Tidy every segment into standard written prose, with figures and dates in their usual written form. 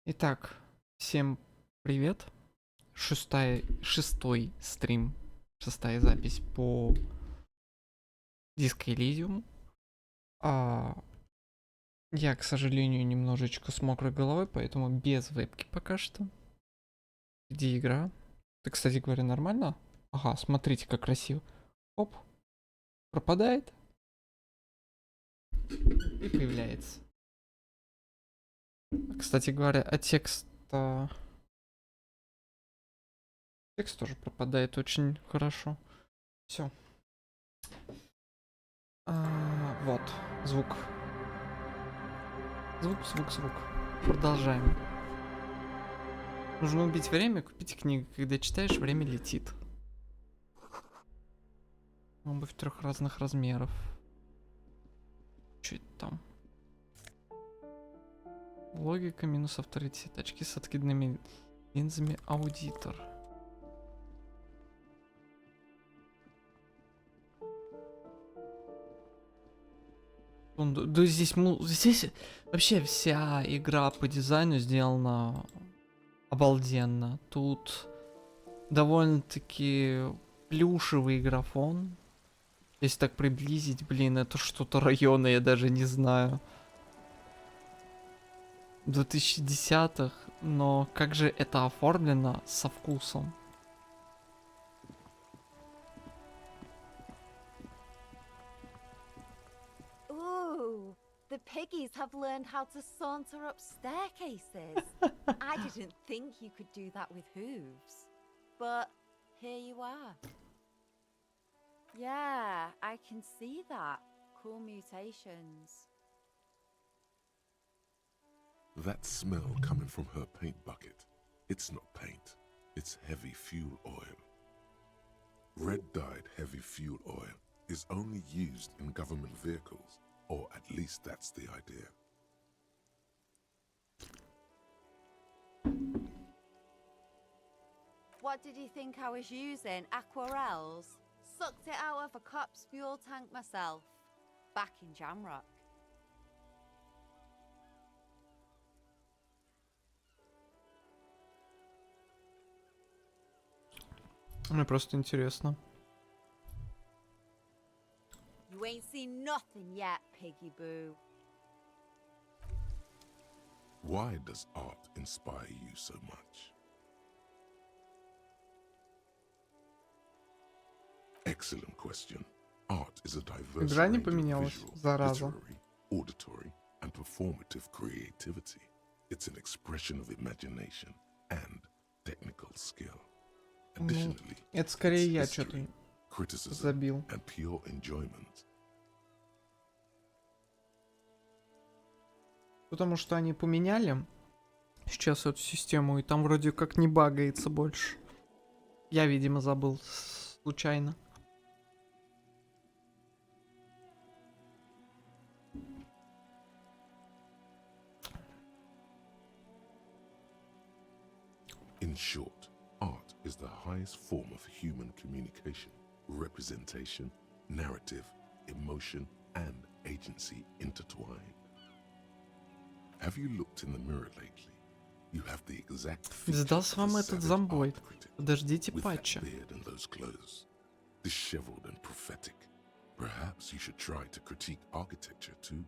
Итак, всем привет. Шестой стрим, шестая запись по диско Elysium. А, я, к сожалению, немножечко с мокрой головой, поэтому без вебки пока что. Где игра? Ты, кстати говоря, нормально? Ага, смотрите, как красиво. Оп, пропадает и появляется. Кстати говоря, текст тоже пропадает очень хорошо. Все. Вот, звук. Звук. Продолжаем. Нужно убить время, купить книгу. Когда читаешь, время летит. Обувь 3 разных размеров. Что это там? Логика минус авторитет. Очки с откидными линзами. Аудитор. Да здесь вообще вся игра по дизайну сделана обалденно. Тут довольно-таки плюшевый графон. Если так приблизить, блин, это что-то района, я даже не знаю. 2010-х, но как же это оформлено со вкусом. Ooh, the piggies have learned how to saunter up staircases. I didn't think you could do that with hooves. But here you are. Yeah, I can see that. Cool mutations. That smell coming from her paint bucket. It's not paint, it's heavy fuel oil. Red-dyed heavy fuel oil is only used in government vehicles, or at least that's the idea. What did you think I was using? Aquarels? Sucked it out of a cop's fuel tank myself. Back in Jamrock. Мне просто интересно. You ain't seen nothing yet, piggy boo. Why does art inspire you so much? Excellent question. Art is a diverse Игра не range of поменялась, visual, зараза. literary, auditory, and performative creativity. It's an expression of imagination and technical skill. Additionally, Это скорее it's я history, что-то criticism, забил. and pure enjoyment. Потому что они поменяли сейчас эту систему, и там вроде как не багается больше. Я, видимо, забыл случайно. In short, art is the highest form of human communication, representation, narrative, emotion, and agency intertwined. Have you looked in the mirror lately? You have the exact features Сдался of a вам этот savage зомбоид. art critic, Подождите with that патча. beard and those clothes, disheveled and prophetic. Perhaps you should try to critique architecture too.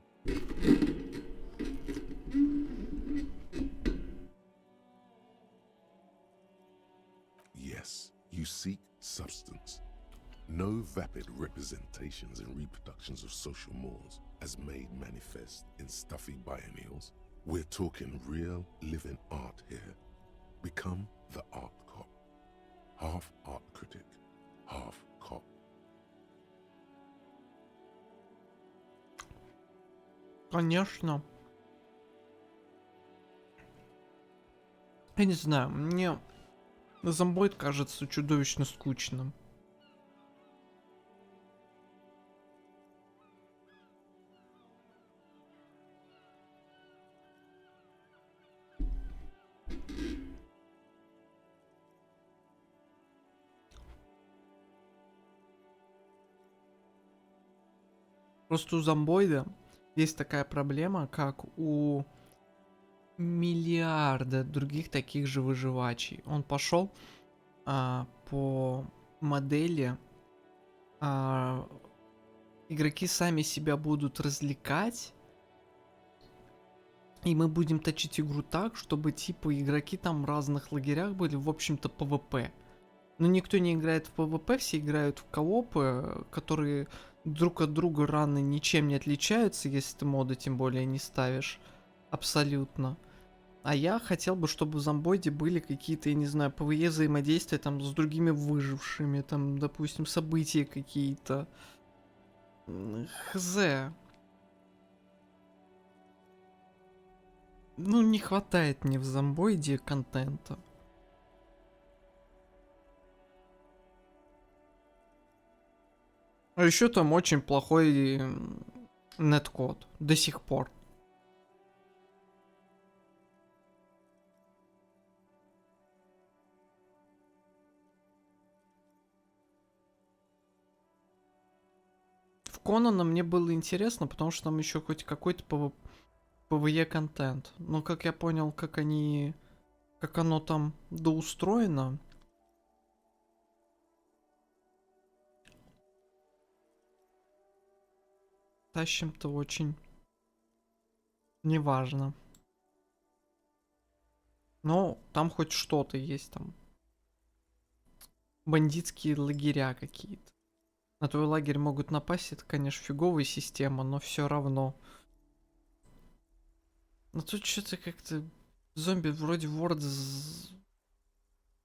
Yes, you seek substance. No vapid representations and reproductions of social mores as made manifest in stuffy biennials. We're talking real living art here. Become the art cop. Half art critic, half cop. Конечно. Я не знаю, мне зомбоид кажется чудовищно скучным. Просто у зомбоида есть такая проблема, как у миллиарды других таких же выживачей. Он пошел по модели, а, игроки сами себя будут развлекать, и мы будем точить игру так, чтобы типа игроки там в разных лагерях были, в общем-то, ПВП. Но никто не играет в ПВП, все играют в коопы, которые друг от друга рано ничем не отличаются, если ты моды тем более не ставишь. Абсолютно. А я хотел бы, чтобы в зомбоиде были какие-то, я не знаю, ПВЕ взаимодействия там с другими выжившими, там, допустим, события какие-то. Хз. Ну, не хватает мне в зомбоиде контента. А еще там очень плохой неткод. До сих пор. В Конана мне было интересно, потому что там еще хоть какой-то ПВЕ контент. Но как я понял, как оно там доустроено, тащим-то очень неважно. Но там хоть что-то есть, там бандитские лагеря какие-то. На твой лагерь могут напасть, это, конечно, фиговая система, но все равно. Но тут что-то как-то зомби вроде ворды...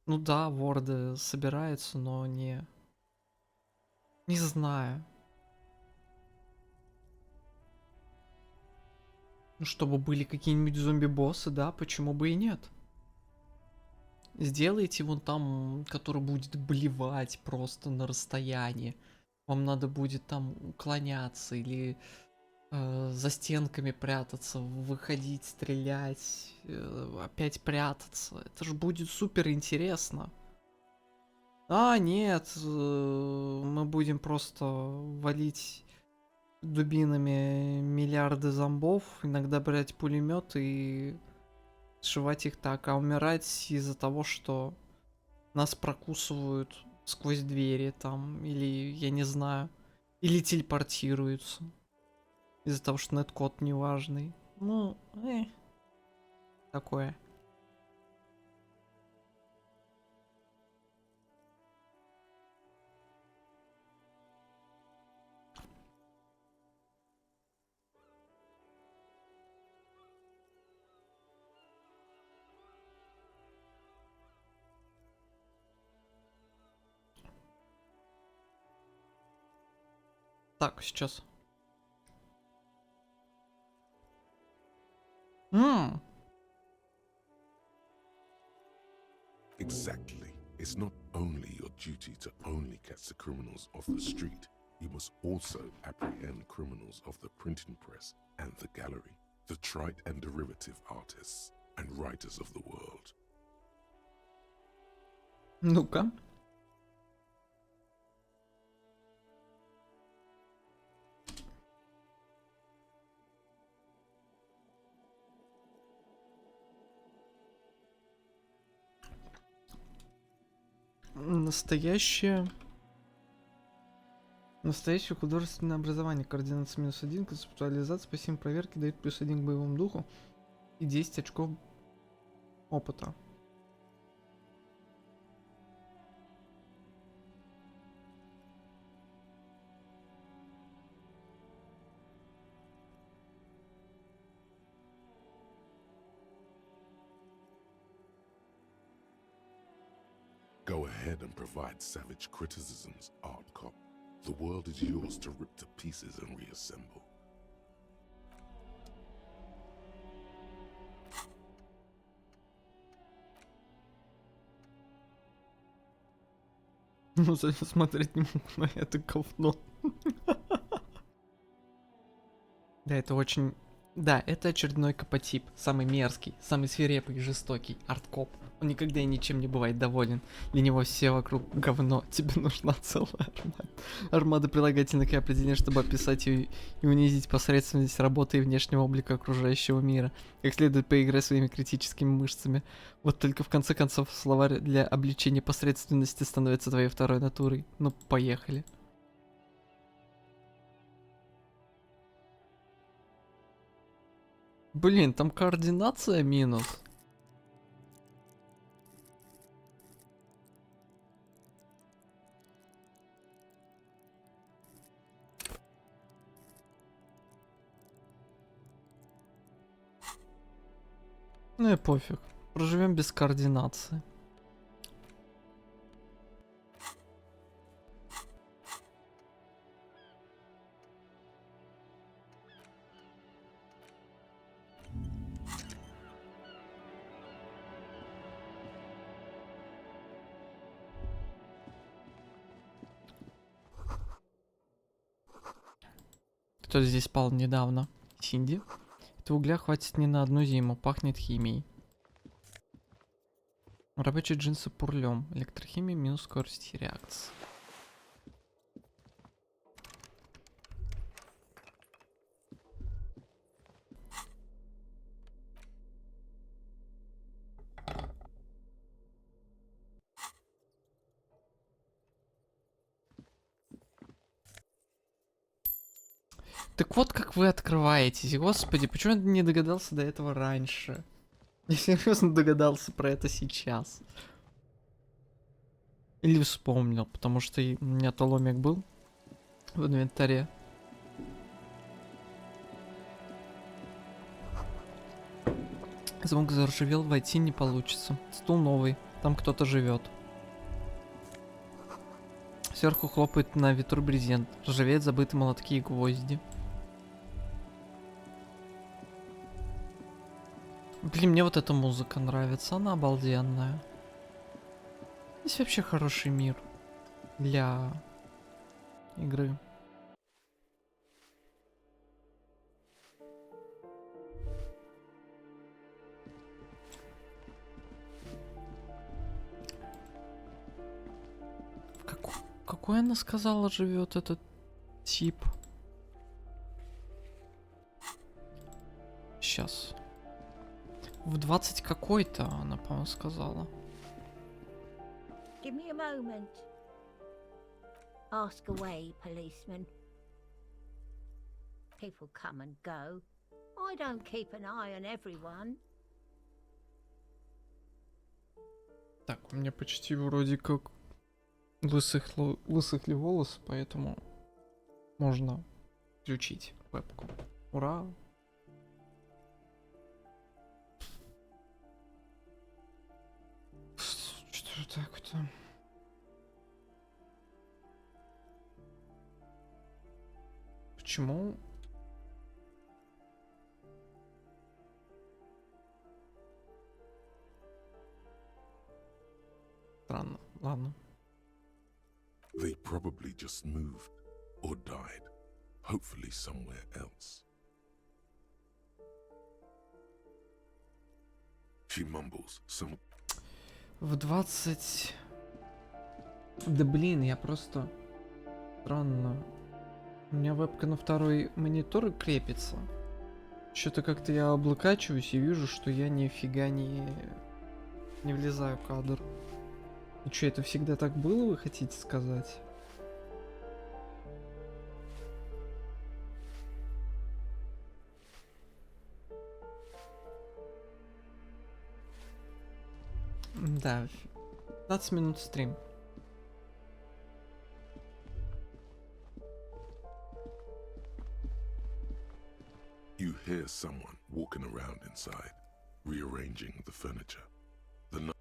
Ну да, ворды собираются, но не... Не знаю. Ну, чтобы были какие-нибудь зомби-боссы, да, почему бы и нет? Сделайте вон там, который будет блевать просто на расстоянии. Вам надо будет там уклоняться или за стенками прятаться, выходить, стрелять, опять прятаться. Это же будет супер интересно. А, нет, мы будем просто валить дубинами миллиарды зомбов, иногда брать пулемет и сшивать их так, а умирать из-за того, что нас прокусывают сквозь двери там, или я не знаю, или телепортируются из-за того, что неткод неважный. Ну, такое. Так, сейчас. Exactly. It's not only your duty to only catch the criminals off the street, you must also apprehend criminals of the printing press and the gallery, the trite and derivative artists and writers of the world. Ну-ка. Настоящее художественное образование. Координация -1, концептуализация, спасибо проверки дает +1 к боевому духу и 10 очков опыта. Go ahead and provide savage criticisms, Art Cop. The world is yours to rip to pieces and reassemble. Ну, смотреть не могу на это говно. Да, это очень Да, это очередной копотип, самый мерзкий, самый свирепый и жестокий, арткоп. Он никогда и ничем не бывает доволен. Для него все вокруг говно, тебе нужна целая армада. Армада прилагательных и определений, чтобы описать и унизить посредственность работы и внешнего облика окружающего мира. Как следует поиграть своими критическими мышцами. Вот только в конце концов словарь для обличения посредственности становится твоей второй натурой. Ну, поехали. Блин, там координация минус. Ну и пофиг. Проживем без координации. Кто здесь спал недавно? Синди? Это угля хватит не на одну зиму, пахнет химией. Рабочие джинсы пурлем. Электрохимия минус скорость реакции. Так вот как вы открываетесь. Господи, почему я не догадался до этого раньше? Я серьезно догадался про это сейчас. Или вспомнил, потому что у меня толомик был в инвентаре. Звук заржавел, войти не получится. Стул новый, там кто-то живет. Сверху хлопает на ветру брезент. Ржавеют забыты молотки и гвозди. Блин, мне вот эта музыка нравится, она обалденная. Здесь вообще хороший мир для игры. Какой она сказала живет этот тип? Сейчас. В 20 какой-то она, по-моему, сказала. Give me a moment. Ask away, policeman. People come and go. I don't keep an eye on everyone. Так, у меня почти вроде как высохли волосы, поэтому можно включить вебку. Ура! Что так-то? Почему? Странно. Ладно. They probably just moved or died, hopefully somewhere else. She mumbles some. В 20... Да блин, я просто... Странно. У меня вебка на второй монитор крепится. Что-то как-то я облокачиваюсь и вижу, что я нифига не влезаю в кадр. И что, это всегда так было, вы хотите сказать? Да, 15 минут стрим. You hear someone walking around inside, rearranging the furniture. The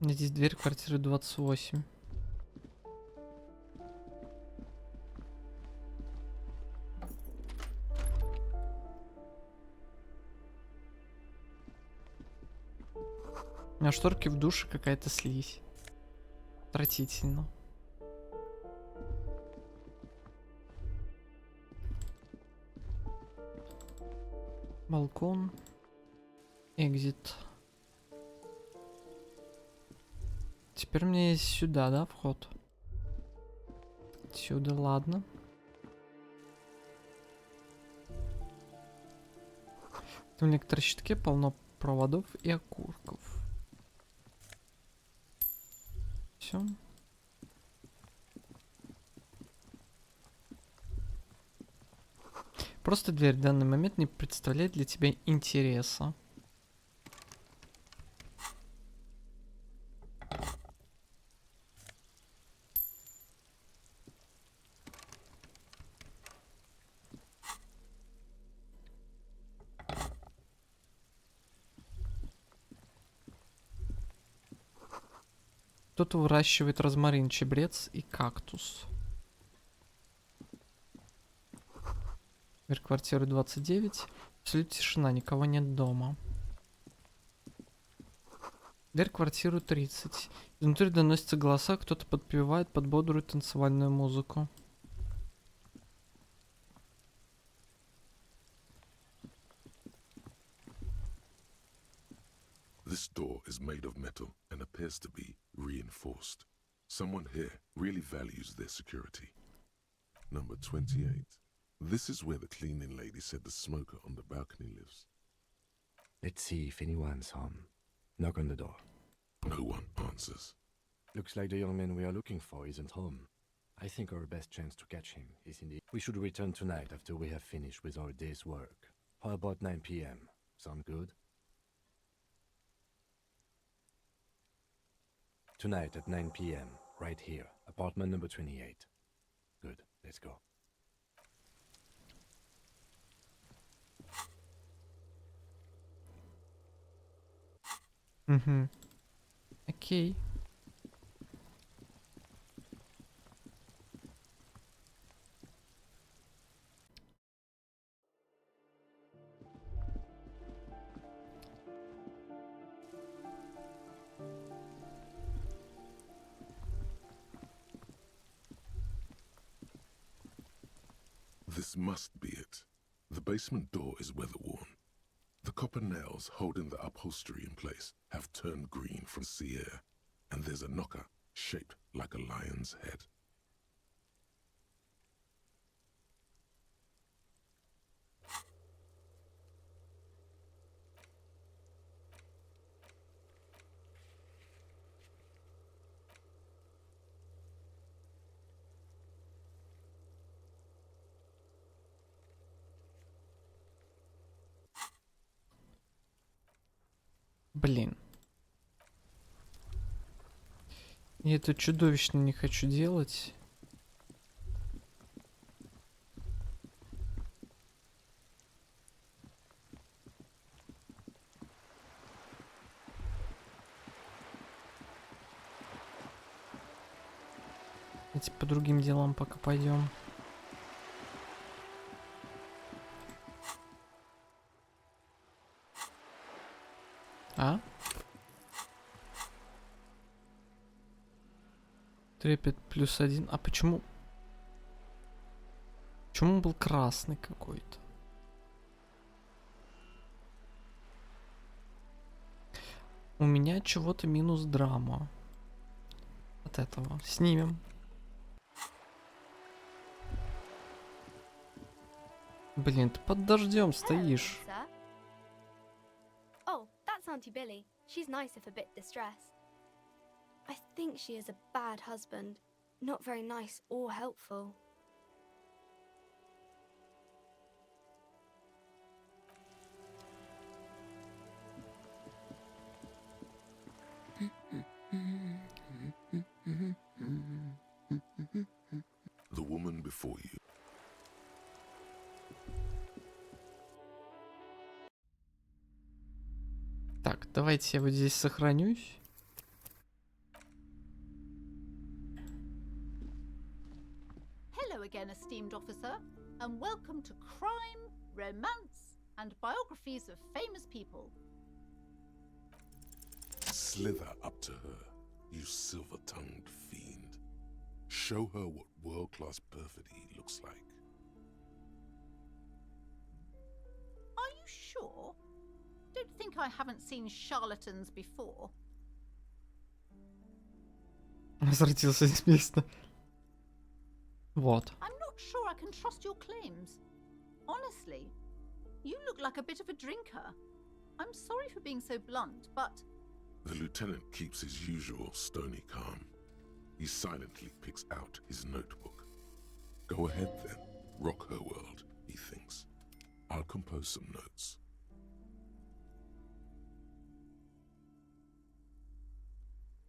Здесь дверь квартиры 28. На шторке в душе какая-то слизь. Отвратительно. Балкон. Экзит. Теперь у меня есть сюда, да, вход? Сюда, ладно. В электрощитке полно проводов и окурков. Все. Просто дверь в данный момент не представляет для тебя интереса. Кто-то выращивает розмарин, чабрец и кактус. Дверь квартиры 29. Абсолютно тишина, никого нет дома. Дверь квартиры 30. Изнутри доносятся голоса, кто-то подпевает под бодрую танцевальную музыку. This door is made of metal and appears to be reinforced. Someone here really values their security. Number 28. This is where the cleaning lady said the smoker on the balcony lives. Let's see if anyone's home. Knock on the door. No one answers. Looks like the young man we are looking for isn't home. I think our best chance to catch him is in the... We should return tonight after we have finished with our day's work. How about 9 p.m.? Sound good? Tonight at 9 p.m., right here, apartment number 28. Good, let's go. Угу. Окей. This must be it. The basement door is weather-worn. The copper nails holding the upholstery in place have turned green from sea air, and there's a knocker shaped like a lion's head. Блин. Я это чудовищно не хочу делать. Давайте по другим делам пока пойдем. А? Трепет +1. А почему? Почему он был красный какой-то? У меня чего-то минус драма. От этого. Снимем. Блин, ты под дождем стоишь. Sir? Oh, that's Auntie Billy. She's nice if a bit distressed. I think she is a bad husband. Not very nice or helpful. The woman before you. Так, давайте я вот здесь сохранюсь. esteemed officer, and welcome to crime, romance, and biographies of famous people. Slither up to her, you silver-tongued fiend. Show her what world-class perfidy looks like. Are you sure? Don't think I haven't seen charlatans before. Возвратился естественно. Вот. I'm not sure I can trust your claims. Honestly, you look like a bit of a drinker. I'm sorry for being so blunt, but The lieutenant keeps his usual stony calm. He silently picks out his notebook. Go ahead then, rock her world, he thinks. I'll compose some notes.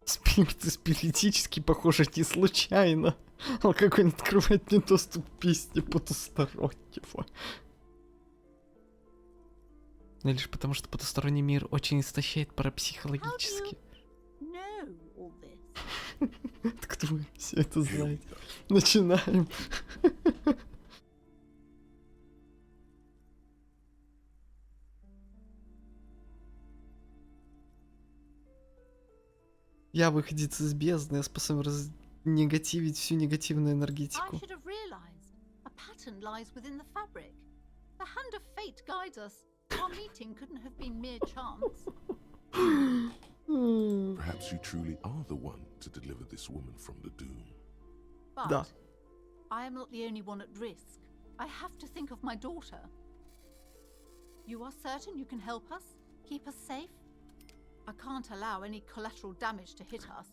Спиритически, похоже, не случайно. Алкоголь открывает мне доступ к песне потустороннего. Ну, лишь потому, что потусторонний мир очень истощает парапсихологически. know all this. Откуда вы все это Here we знаете? go. Начинаем. Я выходец из бездны, я способен негативить всю негативную I энергетику. should have realized. A pattern lies within the fabric. The hand of fate guides us. Our meeting couldn't have been mere chance. Perhaps you truly are the one to deliver this woman from the doom. But Да. I am not the only one at risk. I have to think of my daughter. You are certain you can help us? Keep us safe? I can't allow any collateral damage to hit us.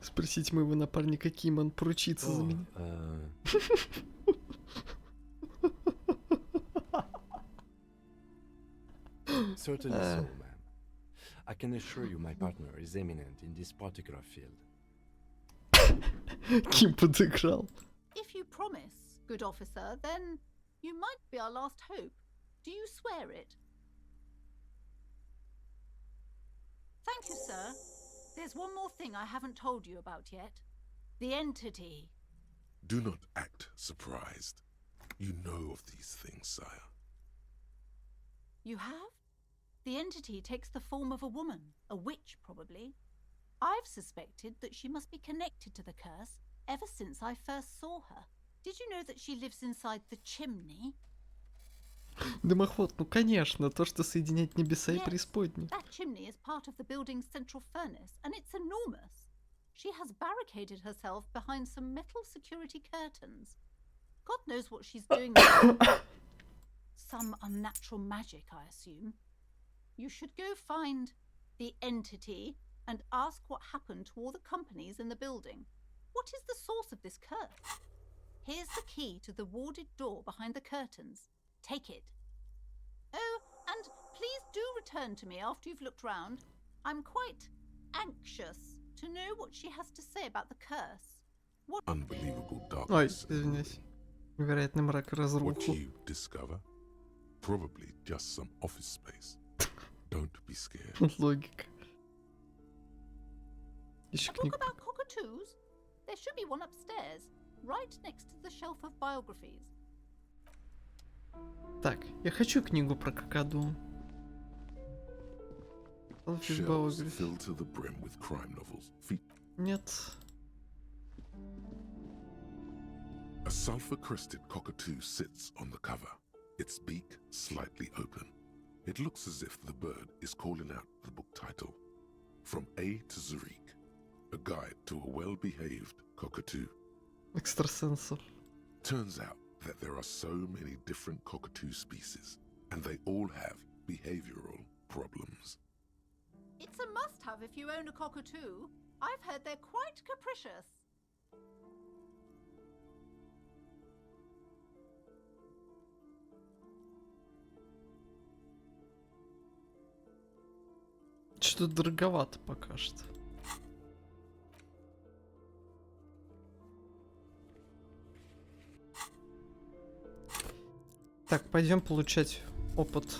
Спросить моего напарника Кима, он поручится за меня. Certainly so, ma'am. I can assure you my partner is eminent in this particular field. Ким подыграл. If you promise, good officer, then you might be our last hope. Do you swear it? Thank you, sir. There's one more thing I haven't told you about yet. The entity. Do not act surprised. You know of these things, sire. You have? The entity takes the form of a woman, a witch probably. I've suspected that she must be connected to the curse ever since I first saw her. Did you know that she lives inside the chimney? Дымоход, ну конечно, то, что соединяет небеса и Yes, преисподнюю. that chimney is part of the building's central furnace, and it's enormous. She has barricaded herself behind some metal security curtains. God knows what she's doing there. Some unnatural magic, I assume. You should go find the entity and ask what happened to all the companies in the building. What is the source of this curse? Here's the key to the warded door behind the curtains. Take it. Oh, and please do return to me after you've looked round. I'm quite anxious to know what she has to say about the curse. Unbelievable Ой, darkness. извиняюсь. Невероятный мрак и What разруху. you discover? Probably just some office space. Don't be scared. Логика. Еще A book книгу. about cockatoos? There should be one upstairs, right next to the shelf of biographies. Так, я хочу книгу про какаду. Office Shelves biography. filled to the brim with crime novels. Нет. A sulfur-crested cockatoo sits on the cover, its beak slightly open. It looks as if the bird is calling out the book title, From A to Zurich, a guide to a well-behaved cockatoo. Экстрасенсов. Turns out that there are so many different cockatoo species, and they all have behavioral problems. It's a must-have if you own a cockatoo. I've heard they're quite capricious. Что-то дороговато пока что. Так, пойдем получать опыт.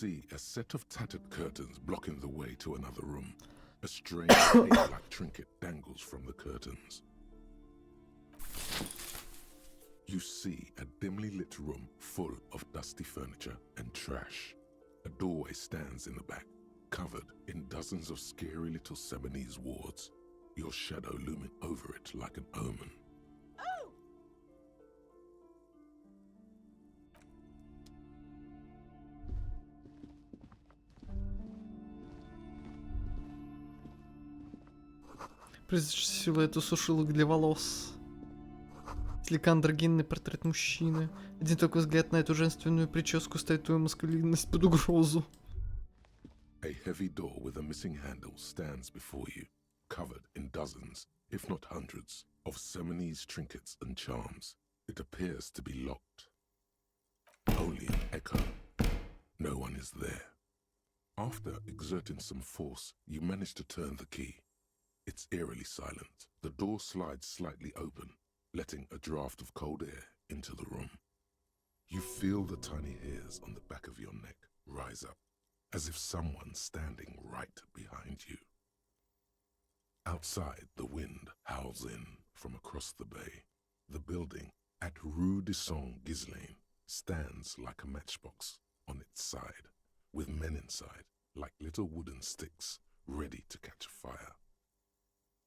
see a set of tattered curtains blocking the way to another room. A strange cage-like trinket dangles from the curtains. You see a dimly lit room full of dusty furniture and trash. A doorway stands in the back, covered in dozens of scary little Seminese wards, your shadow looming over it like an omen. Призрачный силуэт у сушилок для волос. Слегка андрогинный портрет мужчины. Один только взгляд на эту женственную прическу ставит твою маскулинность под угрозу. A heavy door with a missing handle stands before you, covered in dozens, if not hundreds, of Seminese trinkets and charms. It appears to be locked. Only an echo. No one is there. After exerting some force, you manage to turn the key. It's eerily silent. The door slides slightly open, letting a draft of cold air into the room. You feel the tiny hairs on the back of your neck rise up, as if someone's standing right behind you. Outside, the wind howls in from across the bay. The building at Rue de Saint-Ghislain stands like a matchbox on its side, with men inside, like little wooden sticks, ready to catch fire.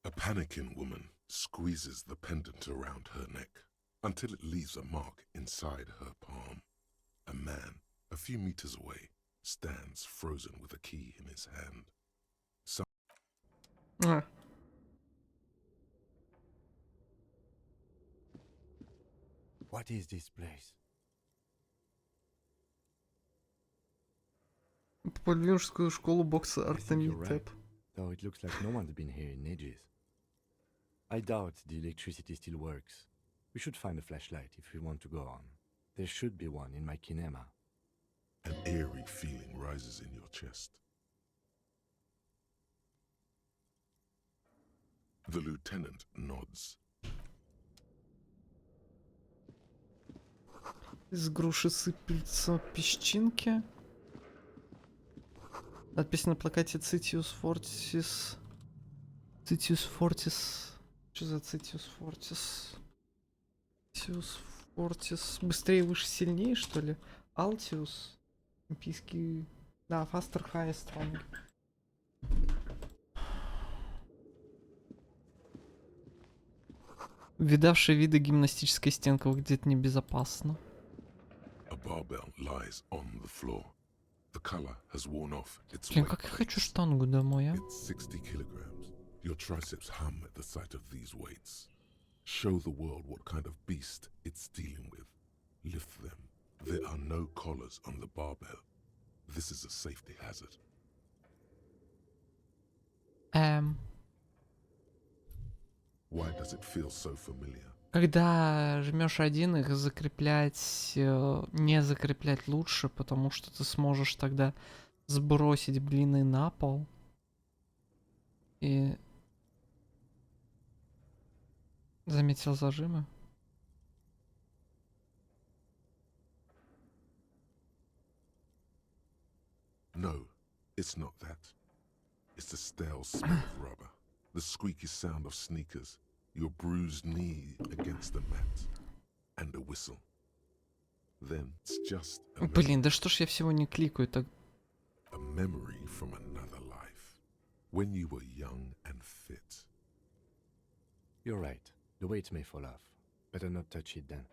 A panicking woman squeezes the pendant around her neck until it leaves a mark inside her palm. A man, a few meters away, stands frozen with a key in his hand. What is this place? Популярскую школу бокса I think you're right, Артемитеп. though it looks like no one's been here in ages. I doubt the electricity still works. We should find a flashlight if we want to go on. There should be one in my kinema. An eerie feeling rises in your chest. The lieutenant nods. Из груши сыплются песчинки. Надпись на плакате Citius Fortis. Citius Fortis. Что за Citius Fortis? Citius Fortis. Быстрее, выше, сильнее, что ли? Altius. Олимпийский. Да, Faster, Higher, Strong. Видавшие виды гимнастическая стенка где-то небезопасно. A barbell lies on the floor. The color has worn off its Блин, weight как я by хочу its- штангу домой, а? It's 60 kilograms. Your triceps hum at the sight of these weights. Show the world what kind of beast it's dealing with. Lift them. There are no collars on the barbell. This is a safety hazard. Why does it feel so familiar? Когда жмешь один, их закреплять, не закреплять лучше, потому что ты сможешь тогда сбросить блины на пол. И... Заметил зажимы? No, it's not that. It's the stale smell of rubber, the squeaky sound of sneakers, your bruised knee against the mat, and a whistle. Then it's just a Блин, да что ж я всего не кликаю так. memory from another life, when you were young and fit. You're right. The weight may fall off. Better not touch it then.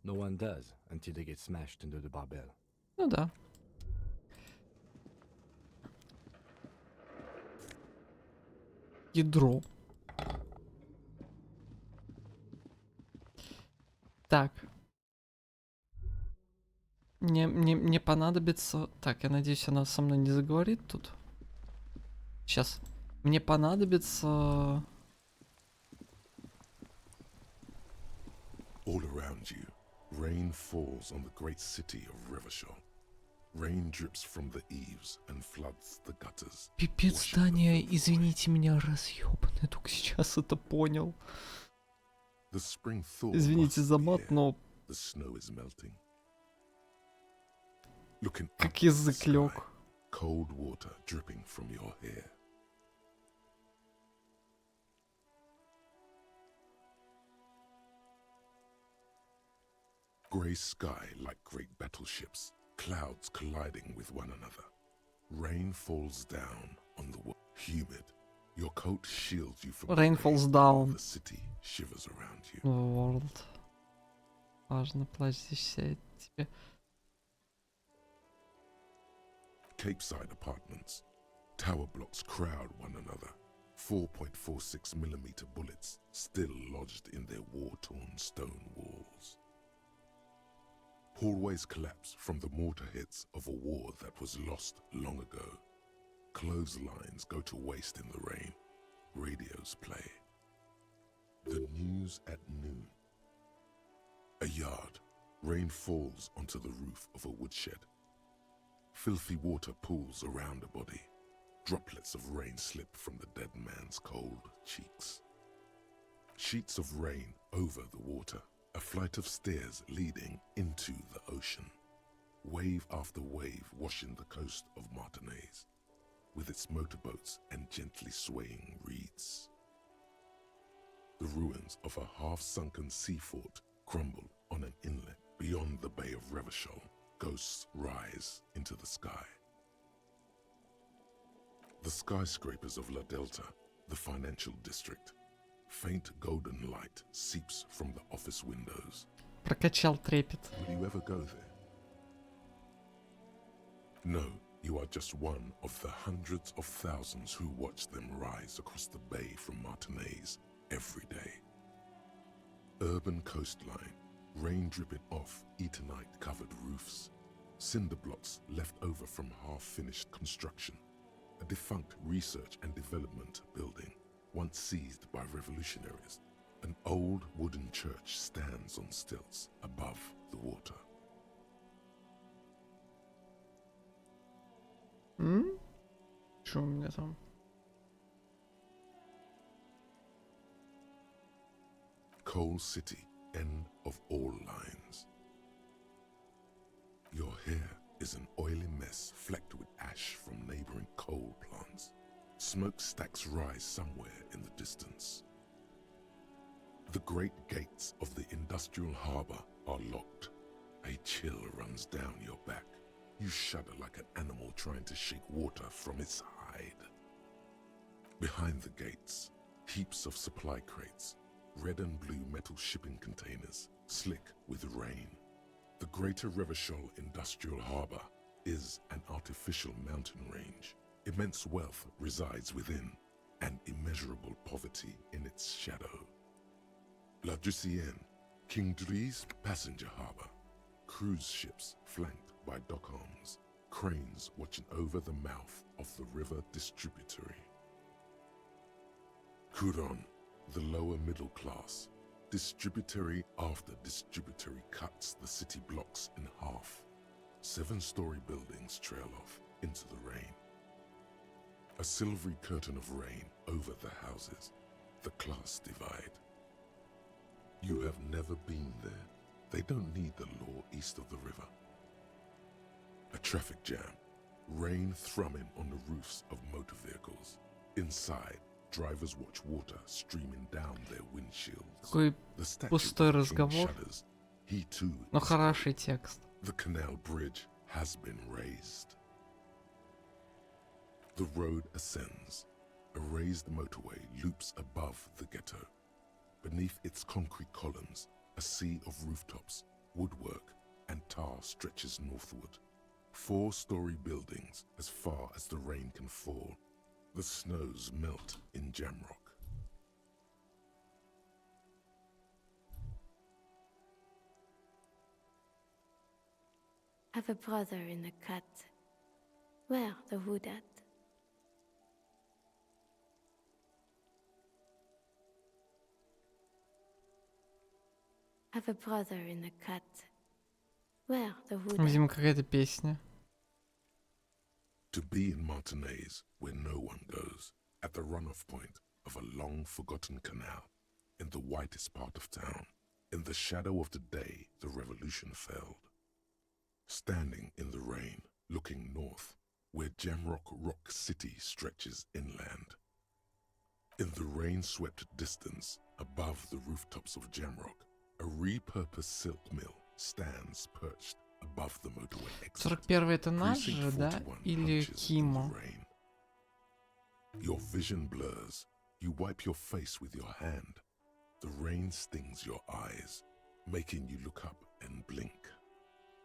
No one does until they get smashed under the barbell. Ну да. Ядро. Так. Мне понадобится... Так, я надеюсь, она со мной не заговорит тут. Сейчас. Мне понадобится... All around you, rain falls on the great city of Revachol. Rain drips from the eaves and floods the gutters. Пипец, Таня, извините меня, разъебан. Я только сейчас это понял. The spring thaw Извините must за be мат, here. но The snow is melting. Looking up как at the язык sky, лег. cold water dripping from your hair. Grey sky like great battleships, clouds colliding with one another. Rain falls down on the world. Humid. Your coat shields you from the Rain rain, falls while down. the city shivers around you. World. Важно, плащ защищает тебя. Capeside apartments. Tower blocks crowd one another. 4.46mm bullets still lodged in their war-torn stone walls. Hallways collapse from the mortar hits of a war that was lost long ago. Clotheslines go to waste in the rain. Radios play. The news at noon. A yard. Rain falls onto the roof of a woodshed. Filthy water pools around a body. Droplets of rain slip from the dead man's cold cheeks. Sheets of rain over the water. A flight of stairs leading into the ocean. Wave after wave washing the coast of Martinaise, with its motorboats and gently swaying reeds. The ruins of a half-sunken sea fort crumble on an inlet beyond the Bay of Revachol. Ghosts rise into the sky. The skyscrapers of La Delta, the financial district. Faint golden light seeps from the office windows. Прокачал трепет. Will you ever go there? No, you are just one of the hundreds of thousands who watch them rise across the bay from Martinaise every day. Urban coastline, rain dripping off Eternite-covered roofs, cinder blocks left over from half-finished construction, a defunct research and development building, once seized by revolutionaries. An old wooden church stands on stilts above the water. Что у меня там? Coal City, end of all lines. Your hair is an oily mess flecked with ash from neighboring coal plants. Smokestacks rise somewhere in the distance. The great gates of the industrial harbor are locked. A chill runs down your back. You shudder like an animal trying to shake water from its hide. Behind the gates, heaps of supply crates, red and blue metal shipping containers, slick with rain. The Greater Revachol Industrial Harbor is an artificial mountain range. Immense wealth resides within, and immeasurable poverty in its shadow. La Drusienne, King Dries passenger harbor. Cruise ships flanked by dock arms. Cranes watching over the mouth of the river distributary. Couronne, the lower middle class. Distributary after distributary cuts the city blocks in half. 7-story buildings trail off into the rain. A silvery curtain of rain over the houses. The class divide. You have never been there. They don't need the law east of the river. A traffic jam. Rain thrumming on the roofs of motor vehicles. Inside, drivers watch water streaming down their windshields. Какой The statue пустой of the king разговор, shudders. He too но is хороший old. текст. The canal bridge has been raised. The road ascends. A raised motorway loops above the ghetto. Beneath its concrete columns, a sea of rooftops, woodwork, and tar stretches northward. 4-story buildings as far as the rain can fall. The snows melt in Jamrock. Have a brother in the cut. Where the wood at? Have a brother in the cut. Where the wood at? Видимо, какая-то песня. To be in Martinaise, where no one goes, at the runoff point, of a long-forgotten canal in the whitest part of town. In the shadow of the day, the revolution failed. Standing in the rain, looking north, where Jamrock Rock City stretches inland. In the rain-swept distance, above the rooftops of Jamrock, a repurposed silk mill stands perched above the motorway exit. 41 это наш Precinct же, да? 41 Или hunches in the Кимо? rain. Your vision blurs. You wipe your face with your hand. The rain stings your eyes, making you look up and blink.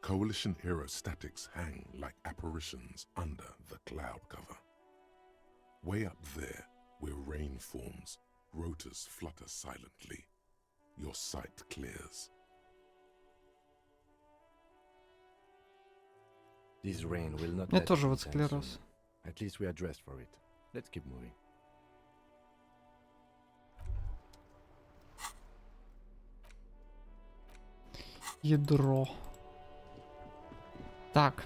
Coalition aerostatics hang like apparitions under the cloud cover. Way up there, where rain forms, rotors flutter silently. Your sight clears. This rain will not Мне let тоже us вот descend склероз. soon. At least we are dressed for it. Let's keep moving. Ядро. Так.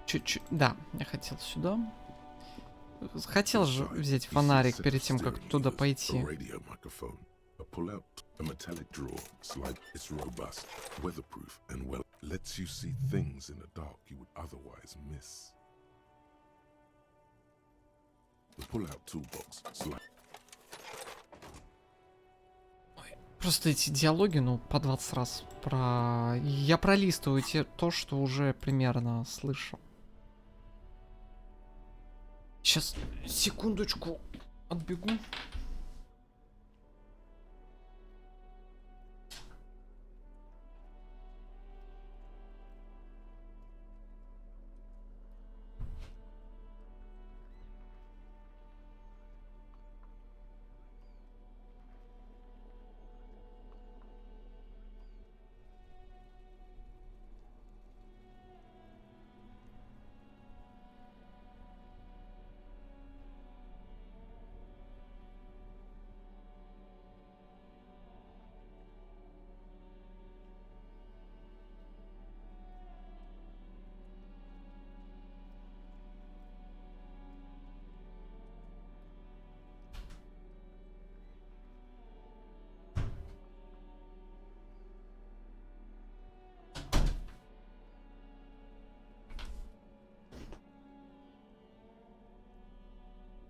Чуть-чуть. Да, я хотел сюда. Хотел же взять фонарик перед тем, как туда пойти. A pull-out, a metallic drawer, slide. It's robust, weatherproof, and well lets you see things in the dark you would otherwise miss. The pull-out toolbox, slide. Просто эти диалоги, ну, по 20 раз. Я пролистываю то, что уже примерно слышал. Сейчас, секундочку, отбегу.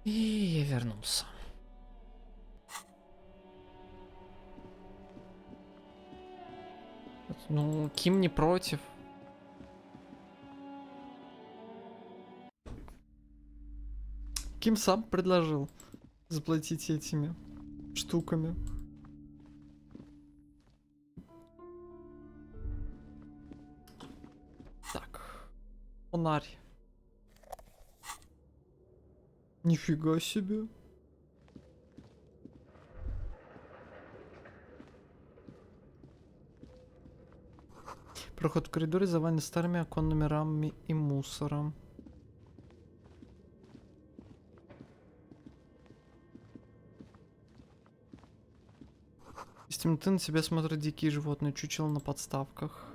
И я вернулся. Ну, Ким не против. Ким сам предложил заплатить этими штуками. Так. Фонарь. Нифига себе. Проход в коридоре завален старыми оконными рамами и мусором. Из темноты на тебя смотрят дикие животные, чучело на подставках.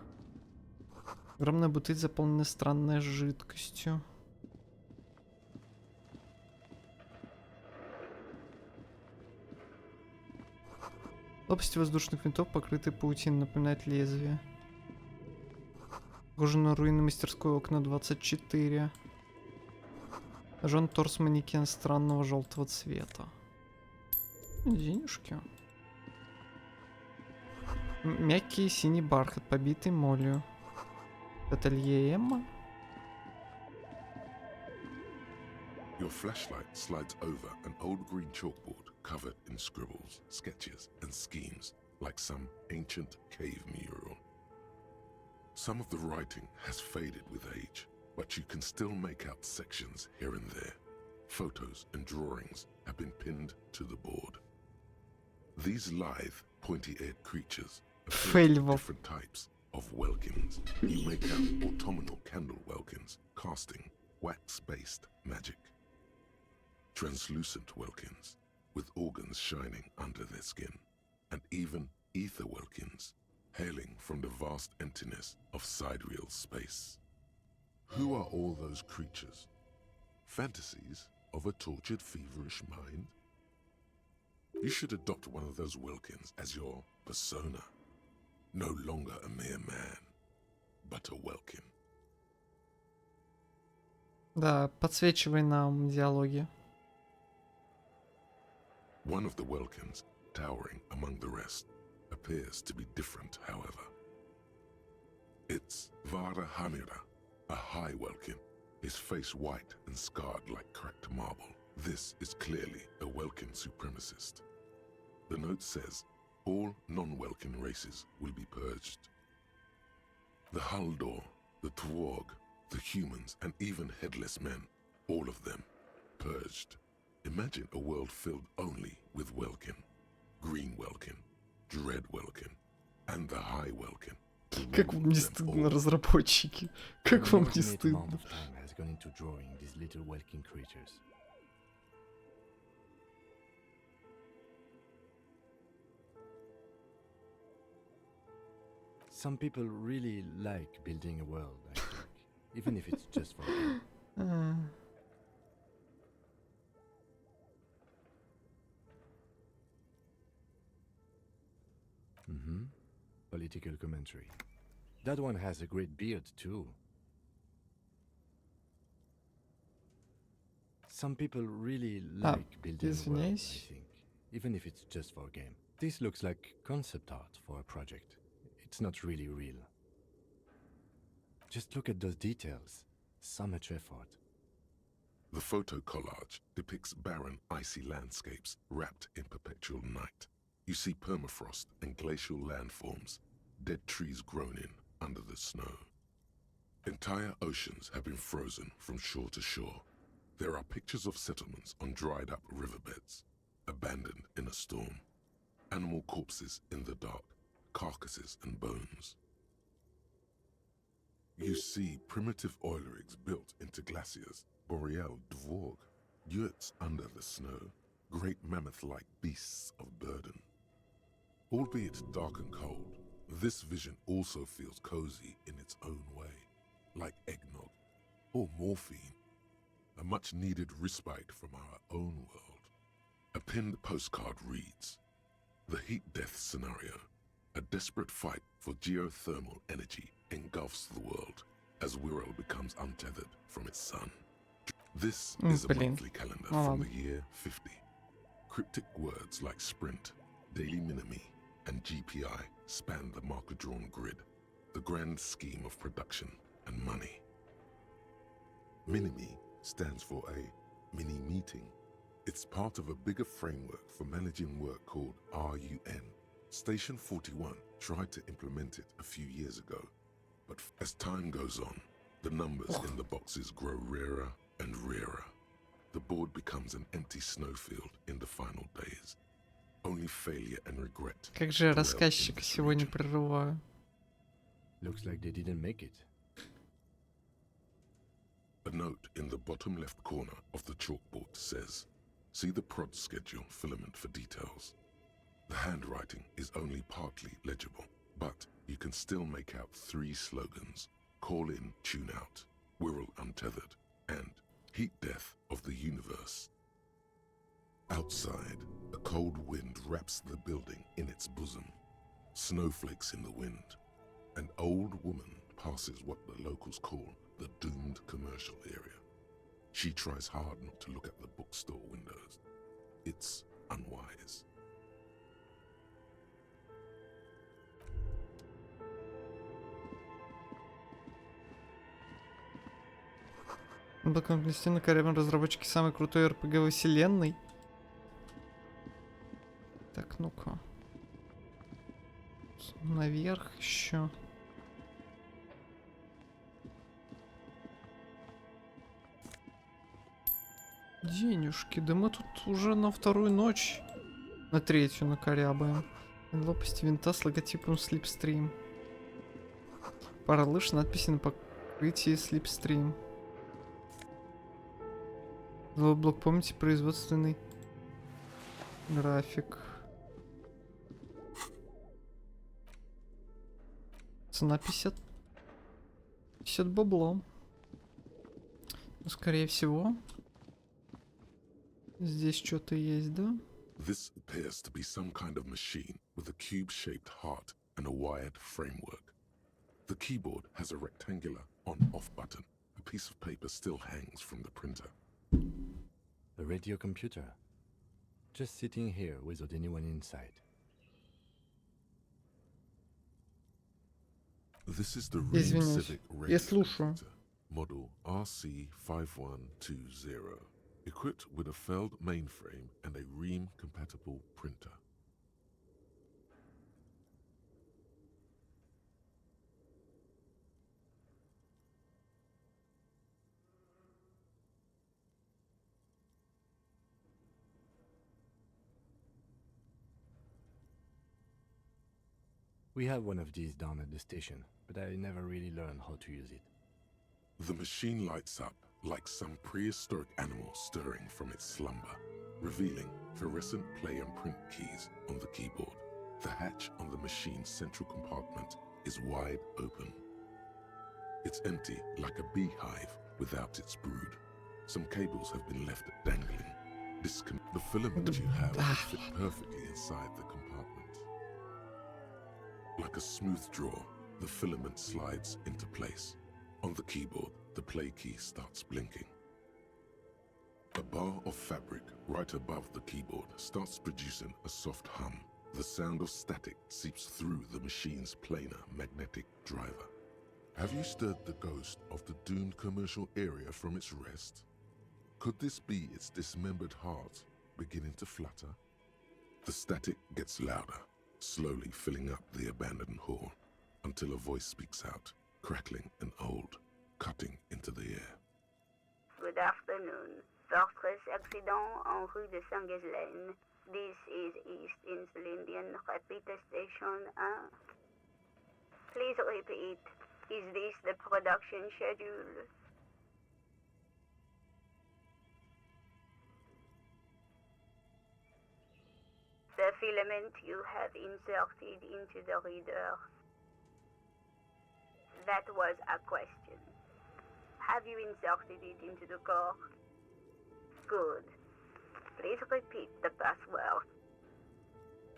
Огромная бутыль, заполненная странной жидкостью. Лопасти воздушных винтов, покрытые паутиной, напоминают лезвие. Похоже на руины мастерской, окна 24. Жжён торс манекен странного желтого цвета. Денежки. Мягкий синий бархат, побитый молью. Ателье Эмма. Your flashlight slides over an old green chalkboard covered in scribbles, sketches, and schemes like some ancient cave mural. Some of the writing has faded with age, but you can still make out sections here and there. Photos and drawings have been pinned to the board. These lithe, pointy-eared creatures appear to be different types of welkins. You make out autumnal candle welkins, casting wax-based magic. Translucent welkins, with organs shining under their skin, and even ether welkins, hailing from the vast emptiness of sidereal space. Who are all those creatures? Fantasies of a tortured, feverish mind? You should adopt one of those Wilkins as your persona. No longer a mere man, but a Welkin. Да, подсвечивай нам диалоги. One of the Welkins, towering among the rest, appears to be different, however. It's Vara Hamira, a high Welkin, his face white and scarred like cracked marble. This is clearly a Welkin supremacist. The note says, all non-Welkin races will be purged. The Haldor, the Twarg, the humans, and even headless men, all of them, purged. Imagine a world filled only with Welkin, Green Welkin, Dread Welkin, and the High Welkin. Как вам не стыдно, разработчики? Как вам не стыдно? Amount of time has gone into drawing these little Welkin creatures. Some people really like building a world, I think, even if it's just for them. А, Mm-hmm. Political commentary. That one has a great beard too. Some people really like building a world, I извиняюсь. think, even if it's just for a game. This looks like concept art for a project. It's not really real. Just look at those details. So much effort. The photo collage depicts barren, icy landscapes wrapped in perpetual night. You see permafrost and glacial landforms, dead trees grown in under the snow. Entire oceans have been frozen from shore to shore. There are pictures of settlements on dried up riverbeds, abandoned in a storm. Animal corpses in the dark, carcasses and bones. You see primitive oil rigs built into glaciers, boreal dvorg, yurts under the snow, great mammoth-like beasts of burden. Albeit dark and cold, this vision also feels cozy in its own way, like eggnog or morphine, a much-needed respite from our own world. A pinned postcard reads, "The heat death scenario, a desperate fight for geothermal energy engulfs the world as Wirral becomes untethered from its sun." This is a Блин. monthly calendar Ну from ладно. the year 50. Cryptic words like sprint, daily minimi, and GPI span the marker-drawn grid, the grand scheme of production and money. Minimi stands for a mini-meeting. It's part of a bigger framework for managing work called RUN. Station 41 tried to implement it a few years ago, but as time goes on, the numbers in the boxes grow rarer and rarer. The board becomes an empty snowfield in the final days. Only failure and regret. Как же я dwell in рассказчика this сегодня region. прерываю? Looks like they didn't make it. A note in the bottom left corner of the chalkboard says, "See the prod schedule filament for details." The handwriting is only partly legible, but you can still make out 3 slogans: Call in, Tune Out, Wirral Untethered, and Heat Death of the Universe. Outside, a cold wind wraps the building in its bosom. Snowflakes in the wind. An old woman passes what the locals call the doomed commercial area. She tries hard not to look at the bookstore windows. It's unwise. Дополнительно Карибан разработчики самой крутой РПГ во вселенной. Так, ну-ка. Наверх еще. Денежки, да мы тут уже на 2-ю ночь. На 3-ю накорябаем. Лопасти винта с логотипом Slipstream. Пара лыж, надписи на покрытии Slipstream. Блок, помните, производственный график. Цена 50 баблом. Скорее всего. Здесь что-то есть, да? This appears to be some kind of machine with a cube-shaped heart and a wired framework. The keyboard has a rectangular on-off button. A piece of paper still hangs from the printer. A radio computer. Just sitting here without anyone inside. This is the Ream Извиняюсь. Civic Я radio слушаю. computer, model RC5120, equipped with a Feld mainframe and a Ream-compatible printer. We have one of these down at the station, but I never really learned how to use it. The machine lights up like some prehistoric animal stirring from its slumber, revealing fluorescent play and print keys on the keyboard. The hatch on the machine's central compartment is wide open. It's empty like a beehive without its brood. Some cables have been left dangling. The filament you have would fit perfectly inside the compartment. Like a smooth draw, the filament slides into place. On the keyboard, the play key starts blinking. A bar of fabric right above the keyboard starts producing a soft hum. The sound of static seeps through the machine's planar magnetic driver. Have you stirred the ghost of the doomed commercial area from its rest? Could this be its dismembered heart beginning to flutter? The static gets louder, slowly filling up the abandoned hall, until a voice speaks out, crackling and old, cutting into the air. Good afternoon. Fortress accident en rue de Saint-Ghislaine. This is East Insulindian Repeater Station 1. Please repeat. Is this the production schedule? The filament you have inserted into the reader. That was a question. Have you inserted it into the core? Good. Please repeat the password.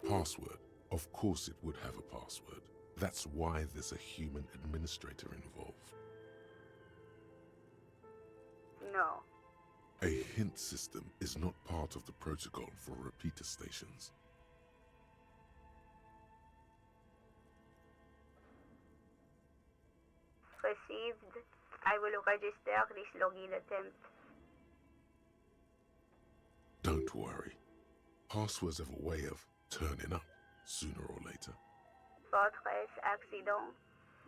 Password? Of course it would have a password. That's why there's a human administrator involved. No. A hint system is not part of the protocol for repeater stations. Received. I will register this login attempt. Don't worry. Passwords have a way of turning up sooner or later. Fortress accident.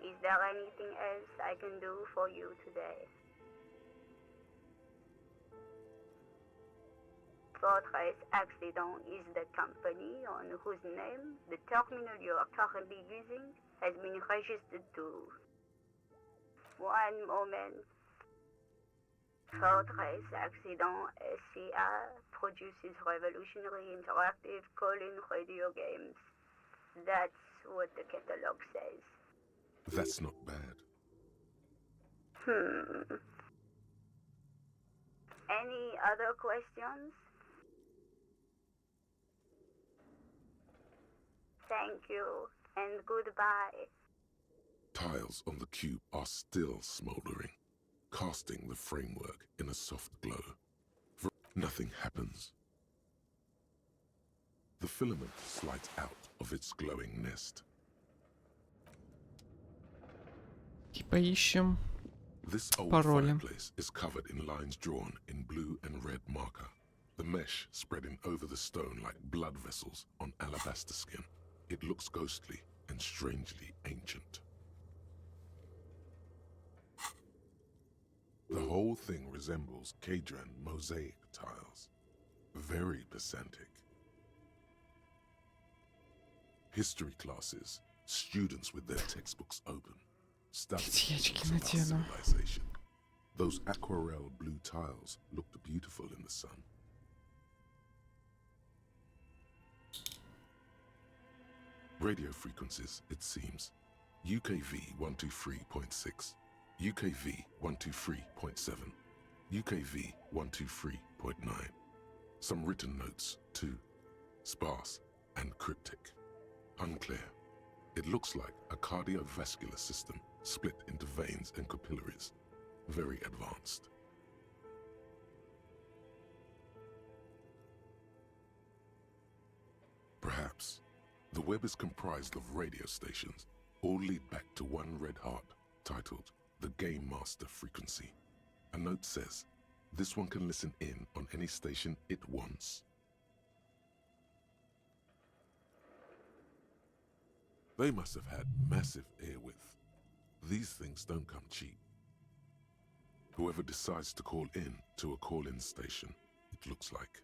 Is there anything else I can do for you today? Fortress Accident is the company on whose name the terminal you are currently using has been registered to. One moment. Fortress Accident SCA produces revolutionary interactive call-in radio games. That's what the catalog says. That's not bad. Any other questions? Thank you, and goodbye. Tiles on the cube are still smoldering, casting the framework in a soft glow. Nothing happens. The filament slides out of its glowing nest. Типа ищем. This old Пароли. fireplace is covered in lines drawn in blue and red marker. The mesh spreading over the stone like blood vessels on alabaster skin. It looks ghostly and strangely ancient. The whole thing resembles Kadran mosaic tiles. Very pedantic. History classes, students with their textbooks open, studying Свечки of на our тему. civilization. Those aquarelle blue tiles looked beautiful in the sun. Radio frequencies, it seems. UKV 123.6, UKV 123.7, UKV 123.9. Some written notes, too. Sparse and cryptic. Unclear. It looks like a cardiovascular system split into veins and capillaries. Very advanced. Perhaps the web is comprised of radio stations, all lead back to one red heart, titled the Game Master Frequency. A note says, this one can listen in on any station it wants. They must have had massive airwidth. These things don't come cheap. Whoever decides to call in to a call-in station, it looks like.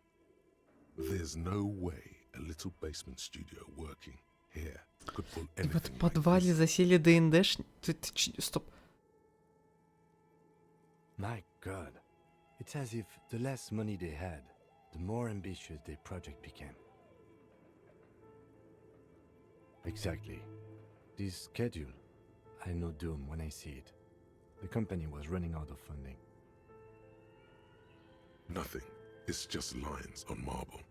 There's no way a little basement studio working here could pull И вот в anything like подвале this. засели ДНДш... Стоп. My god. It's as if the less money they had, the more ambitious their project became. Exactly. This schedule, I know doom when I see it. The company was running out of funding. Nothing. It's just lines on marble.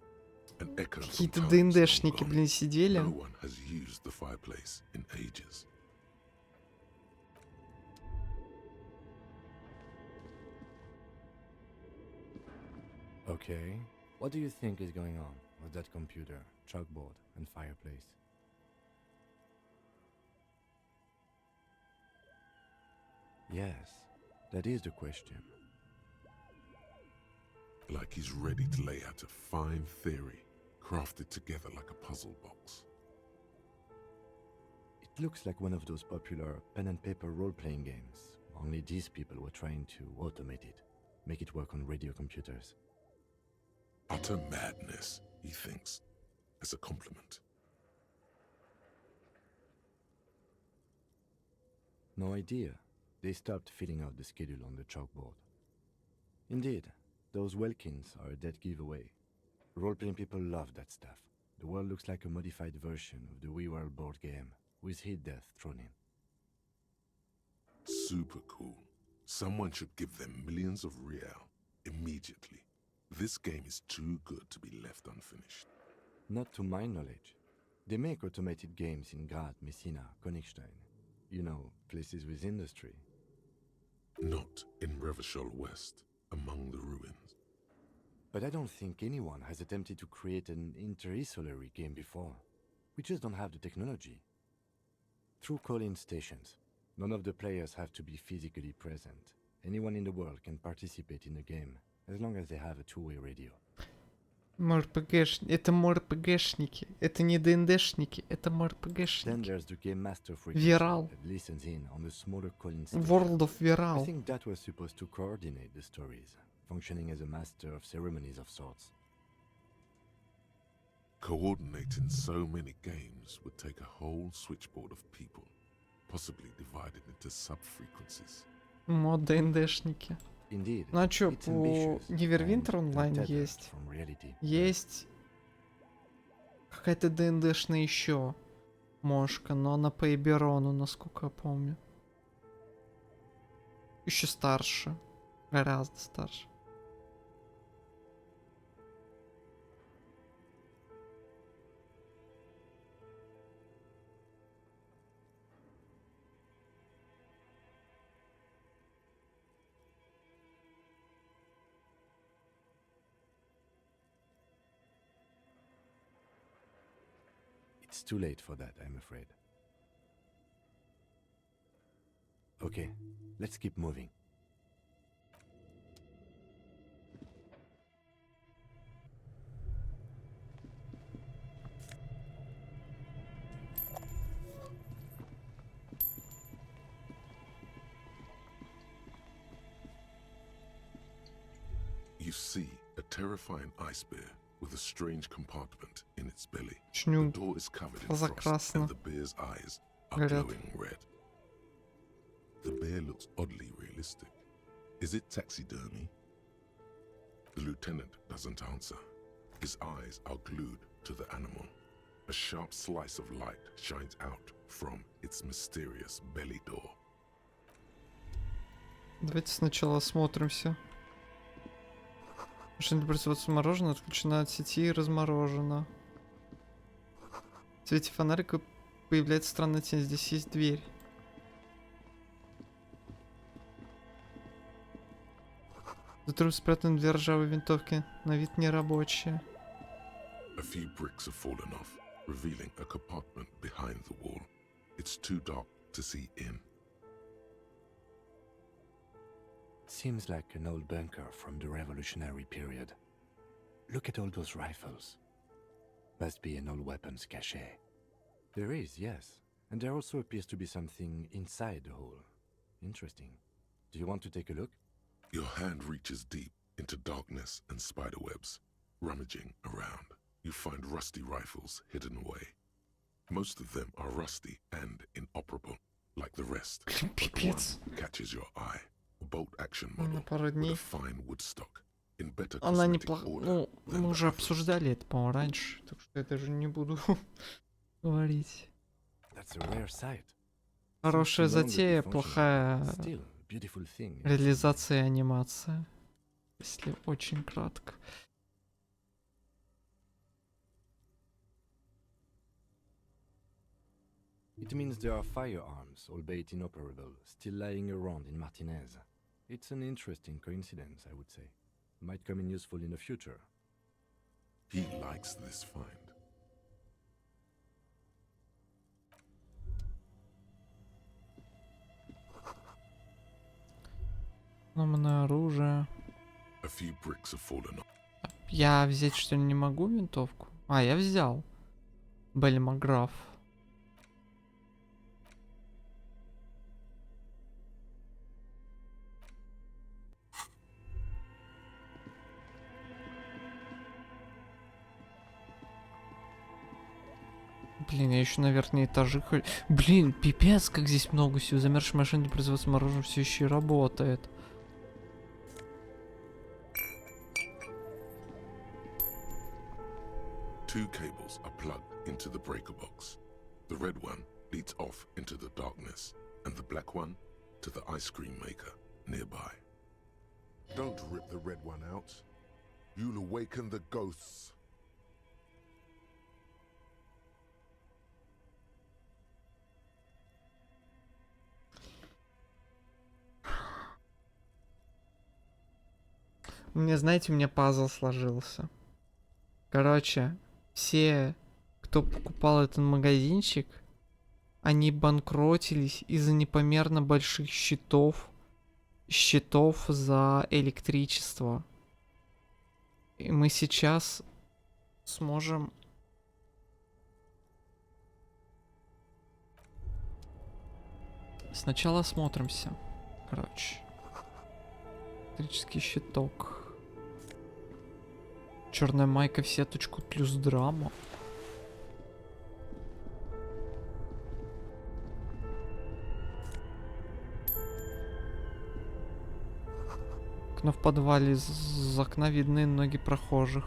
An echo from Какие-то times ДНДшники, long блин, gone. сидели. No one has used the fireplace in ages. Okay. What do you think is going on with that computer, chalkboard, and fireplace? Yes, that is the question. Like he's ready to lay out a fine theory, crafted together like a puzzle box. It looks like one of those popular pen and paper role-playing games, only these people were trying to automate it, make it work on radio computers. Utter madness, he thinks, as a compliment. No idea. They stopped filling out the schedule on the chalkboard. Indeed, those Welkins are a dead giveaway. Role-playing people love that stuff. The world looks like a modified version of the We World board game, with hit death thrown in. Super cool. Someone should give them millions of real immediately. This game is too good to be left unfinished. Not to my knowledge. They make automated games in Graz, Messina, Königstein. You know, places with industry. Not in Revachol West, among the ruins. But I don't think anyone has attempted to create an inter-isolary game before. We just don't have the technology. Through call-in stations, none of the players have to be physically present. Anyone in the world can participate in the game, as long as they have a two-way radio. Это МРПГшники. Это не ДНДшники, это Then МРПГшники. there's the game master frequency Viral. that listens in on the smaller call-in station. World of I Viral. think that was supposed to coordinate the stories, functioning as a master of ceremonies of sorts. Coordinating so many games would take a whole switchboard of people, possibly divided into sub-frequencies. Мод ДНДшники. Indeed, Ну а чё, it's по ambitious Невервинтер and онлайн untethered есть. from reality. Есть какая-то ДНДшная еще мошка, но она по Эберону, насколько я помню. Еще старше. Гораздо старше. It's too late for that, I'm afraid. Okay, let's keep moving. You see a terrifying ice bear with a strange compartment in its belly. The Чню. door is covered in Глаза frost, красные. and the bear's eyes are Горят. glowing red. The bear looks oddly realistic. Is it taxidermy? The lieutenant doesn't answer. His eyes are glued to the animal. A sharp slice of light shines out from its mysterious belly door. Давайте сначала осмотримся. Машина для производства мороженого отключена от сети и разморожена. В свете фонарика появляется странная тень. Здесь есть дверь. За труп спрятаны две ржавые винтовки. На вид нерабочие. A few bricks have fallen off, revealing a compartment behind the wall. It's too dark to see in. Seems like an old bunker from the revolutionary period. Look at all those rifles. Must be an old weapons cache. There is, yes. And there also appears to be something inside the hole. Interesting. Do you want to take a look? Your hand reaches deep into darkness and spiderwebs. Rummaging around, you find rusty rifles hidden away. Most of them are rusty and inoperable, like the rest. But one catches your eye. A bolt-action model with a fine wood stock. In better Она cosmetic неплохо. order Ну, than мы the уже others. обсуждали это, по-моему, раньше. Так что я даже не буду говорить. That's a rare sight. Хорошая Seems to no longer be затея, functional, плохая but still, beautiful thing in its own way. реализация и анимация. Если очень кратко. It means there are firearms, albeit inoperable, still lying around in Martinez. It's an interesting coincidence, I would say. Might come in useful in the future. He likes this find. Ломаное оружие. A few bricks have fallen off. Я взять что ли не могу винтовку? А, я взял. Бельмограф. Блин, я еще на верхние этажи. Блин, пипец, как здесь много всего. Замерзшая машина для производства мороженого все еще и работает. Two cables are plugged into the breaker box. The red one leads off into the darkness, and the black one to the ice cream maker nearby. Don't rip the red one out. You'll awaken the ghosts. Знаете, у меня пазл сложился. Короче, все, кто покупал этот магазинчик, они банкротились из-за непомерно больших счетов за электричество. И мы сейчас сможем... Сначала осмотримся. Короче. Электрический щиток. Черная майка в сеточку плюс драма. Окно в подвале. Из окна видны ноги прохожих.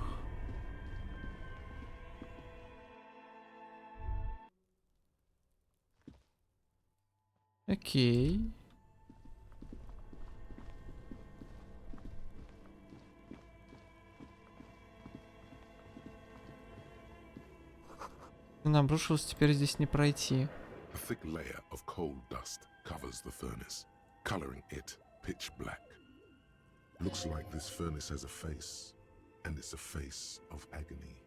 Окей. Она обрушилась, теперь здесь не пройти. A thick layer of coal dust covers the furnace, coloring it pitch black. Looks like this furnace has a face, and it's a face of agony.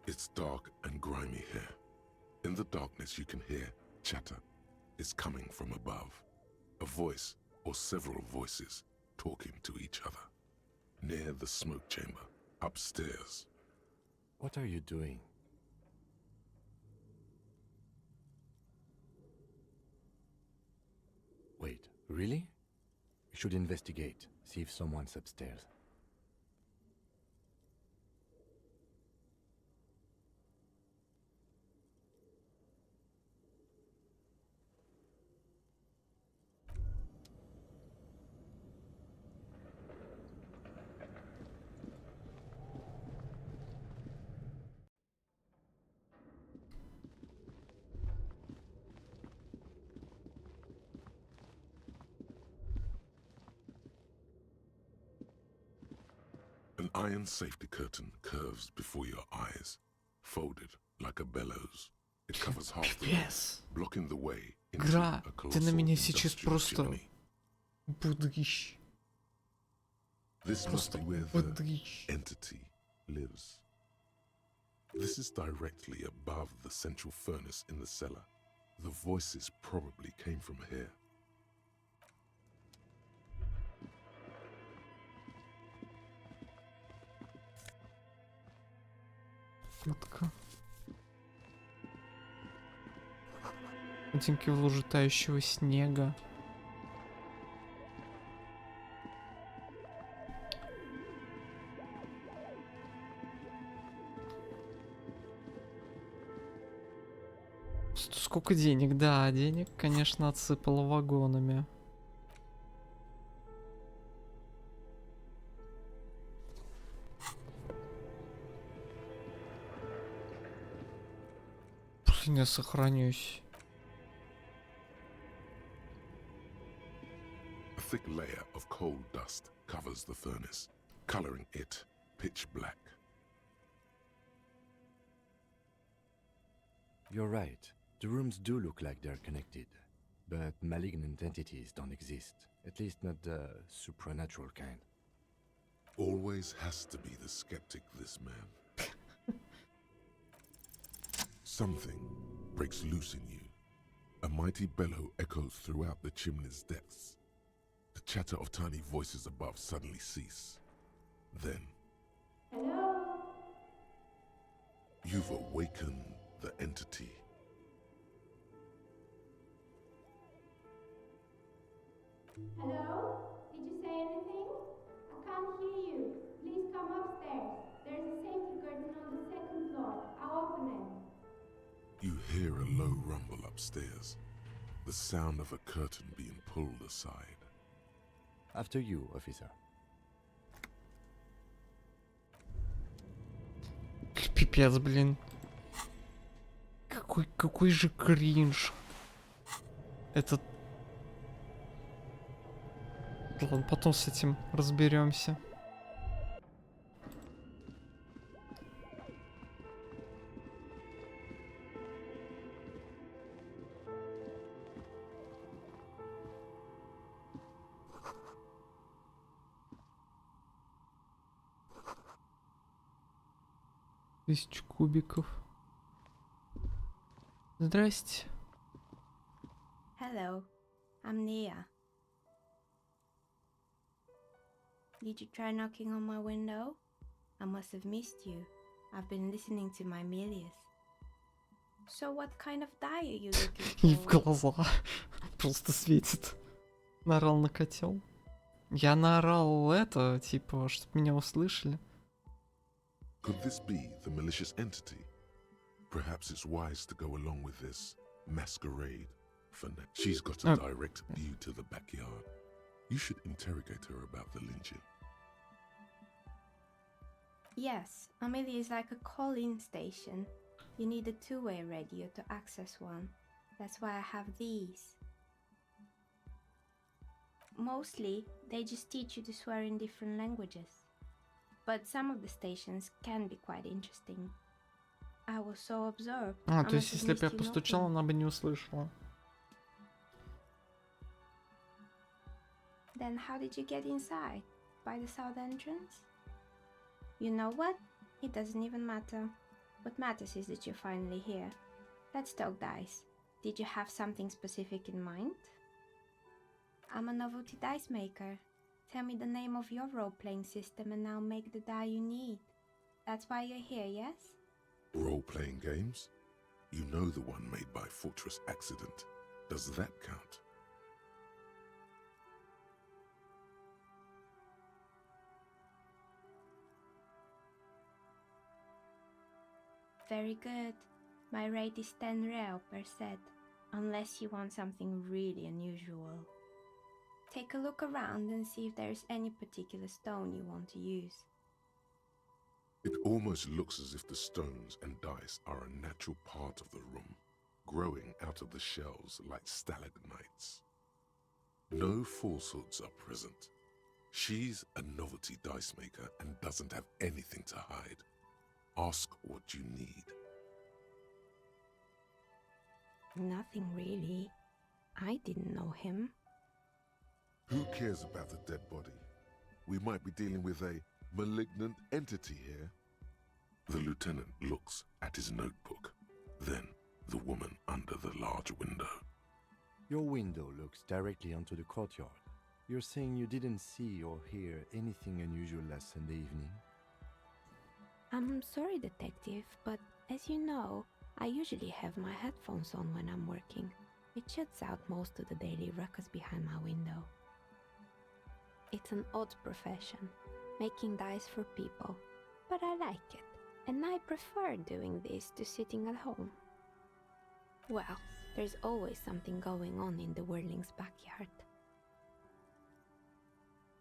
It's dark and grimy here. In the darkness you can hear chatter. It's coming from above. A voice or several voices talking to each other. Near the smoke chamber, upstairs. What are you doing? Wait, really? We should investigate, see if someone's upstairs. An iron safety curtain curves before your eyes, folded like a bellows. It covers half the room, Пипец. blocking the way into Гра, a ты на colossal меня сейчас industrial просто chimney. будешь. This must Просто be where the будешь. entity lives. This is directly above the central furnace in the cellar. The voices probably came from here. Утка. Одинки в луже тающего снега. Сколько денег? Да, денег, конечно, отсыпало вагонами. Просто не сохранюсь. A thick layer of coal dust covers the furnace, coloring it pitch black. You're right. The rooms do look like they're connected. But malignant entities don't exist. At least not the supernatural kind. Always has to be the skeptic, this man. Something breaks loose in you. A mighty bellow echoes throughout the chimney's depths. The chatter of tiny voices above suddenly cease. Then, Hello? you've awakened the entity. Hello? Did you say anything? I can't hear you. Please come upstairs. There's a safety curtain on the second floor. I'll open it. You hear a low rumble upstairs, the sound of a curtain being pulled aside. After you, officer. Пипец, блин. Какой же кринж. Этот... Ладно, потом с этим разберемся. Тысячу кубиков. Здрасте. Hello. I'm Nia. Did you try knocking on my window? I must have missed you. I've been listening to my Melius. So what kind of dye are you И looking в for? глаза. Просто светит. Наорал на котел. Я наорал это, типа, чтобы меня услышали. Could this be the malicious entity? Perhaps it's wise to go along with this masquerade for now. She's got a direct view to the backyard. You should interrogate her about the lynching. Yes, Amelia is like a call-in station. You need a two-way radio to access one. That's why I have these. Mostly, they just teach you to swear in different languages. But some of the stations can be quite interesting. I was so absorbed. А, I то есть, must have если бы я missed you постучал, knocking. она бы не услышала. Then how did you get inside? By the south entrance? You know what? It doesn't even matter. What matters is that you're finally here. Let's talk dice. Did you have something specific in mind? I'm a novelty dice maker. Tell me the name of your role-playing system and I'll make the die you need. That's why you're here, yes? Role-playing games? You know the one made by Fortress Accident. Does that count? Very good. My rate is 10 real per set, unless you want something really unusual. Take a look around and see if there's any particular stone you want to use. It almost looks as if the stones and dice are a natural part of the room, growing out of the shells like stalagmites. No falsehoods are present. She's a novelty dice maker and doesn't have anything to hide. Ask what you need. Nothing really. I didn't know him. Who cares about the dead body? We might be dealing with a malignant entity here. The lieutenant looks at his notebook, then the woman under the large window. Your window looks directly onto the courtyard. You're saying you didn't see or hear anything unusual last Sunday evening? I'm sorry, detective, but as you know, I usually have my headphones on when I'm working. It shuts out most of the daily ruckus behind my window. It's an odd profession, making dice for people, but I like it, and I prefer doing this to sitting at home. Well, there's always something going on in the Whirling's backyard.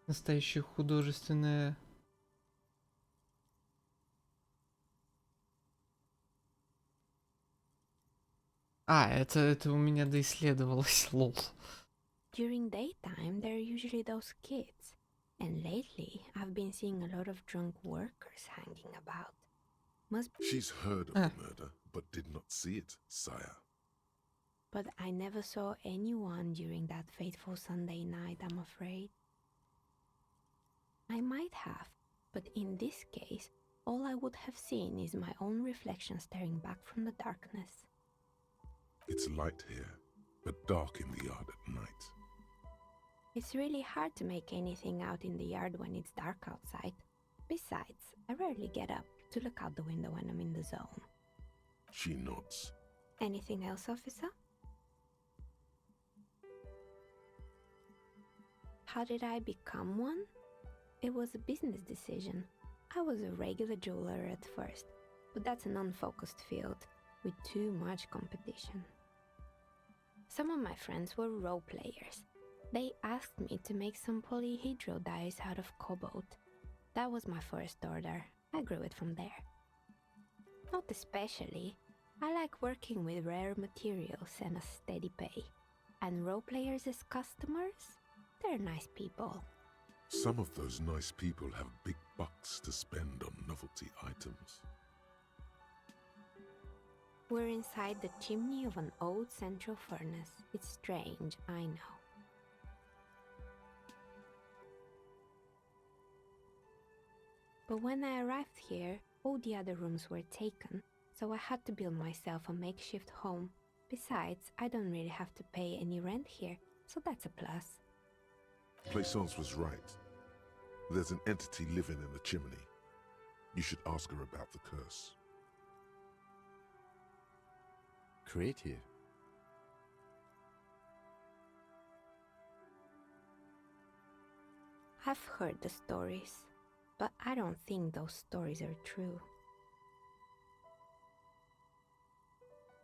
Настоящее художественное... это у меня доисследовалось, лол. During daytime, there are usually those kids, and lately I've been seeing a lot of drunk workers hanging about. Must be... She's heard of the murder, but did not see it, sire. But I never saw anyone during that fateful Sunday night, I'm afraid. I might have, but in this case, all I would have seen is my own reflection staring back from the darkness. It's light here, but dark in the yard at night. It's really hard to make anything out in the yard when it's dark outside. Besides, I rarely get up to look out the window when I'm in the zone. She nods. Anything else, officer? How did I become one? It was a business decision. I was a regular jeweler at first, but that's an unfocused field with too much competition. Some of my friends were role players. They asked me to make some polyhedral dice out of cobalt. That was my first order. I grew it from there. Not especially. I like working with rare materials and a steady pay. And role players as customers? They're nice people. Some of those nice people have big bucks to spend on novelty items. We're inside the chimney of an old central furnace. It's strange, I know. But when I arrived here, all the other rooms were taken, so I had to build myself a makeshift home. Besides, I don't really have to pay any rent here, so that's a plus. Plaisance was right. There's an entity living in the chimney. You should ask her about the curse. Creative. I've heard the stories, but I don't think those stories are true.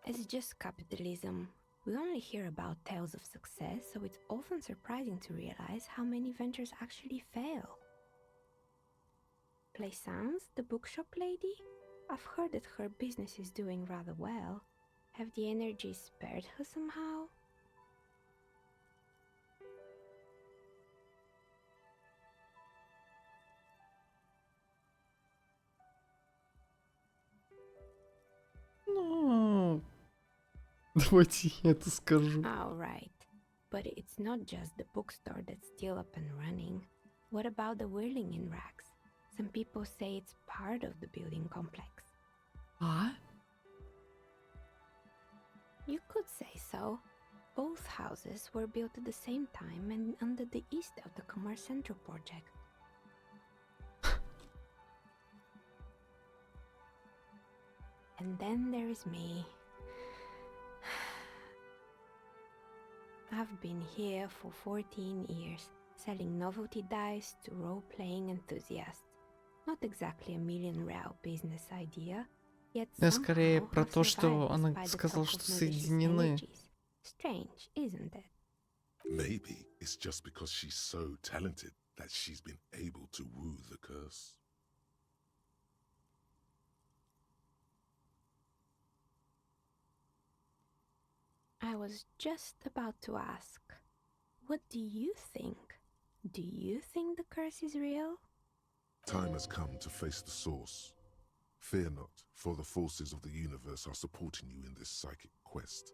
It's just capitalism. We only hear about tales of success, so it's often surprising to realize how many ventures actually fail. Plaisance, the bookshop lady? I've heard that her business is doing rather well. Have the energies spared her somehow? Ну, давайте я это скажу. Oh, right. But it's not just the bookstore that's still up and running. What about the whirling in rags? Some people say it's part of the building complex. А? You could say so. Both houses were built at the same time and under the east of the Commerce Central project. And then there is me. I've been here for 14 years, selling novelty dice to role-playing enthusiasts. Not exactly a million-real business idea, yet Я скорее somehow про I've то, что survived она despite the сказала, talk что of malicious соединены. energies. Strange, isn't it? Maybe it's just because she's so talented that she's been able to woo the curse. I was just about to ask, what do you think? Do you think the curse is real? Time has come to face the source. Fear not, for the forces of the universe are supporting you in this psychic quest.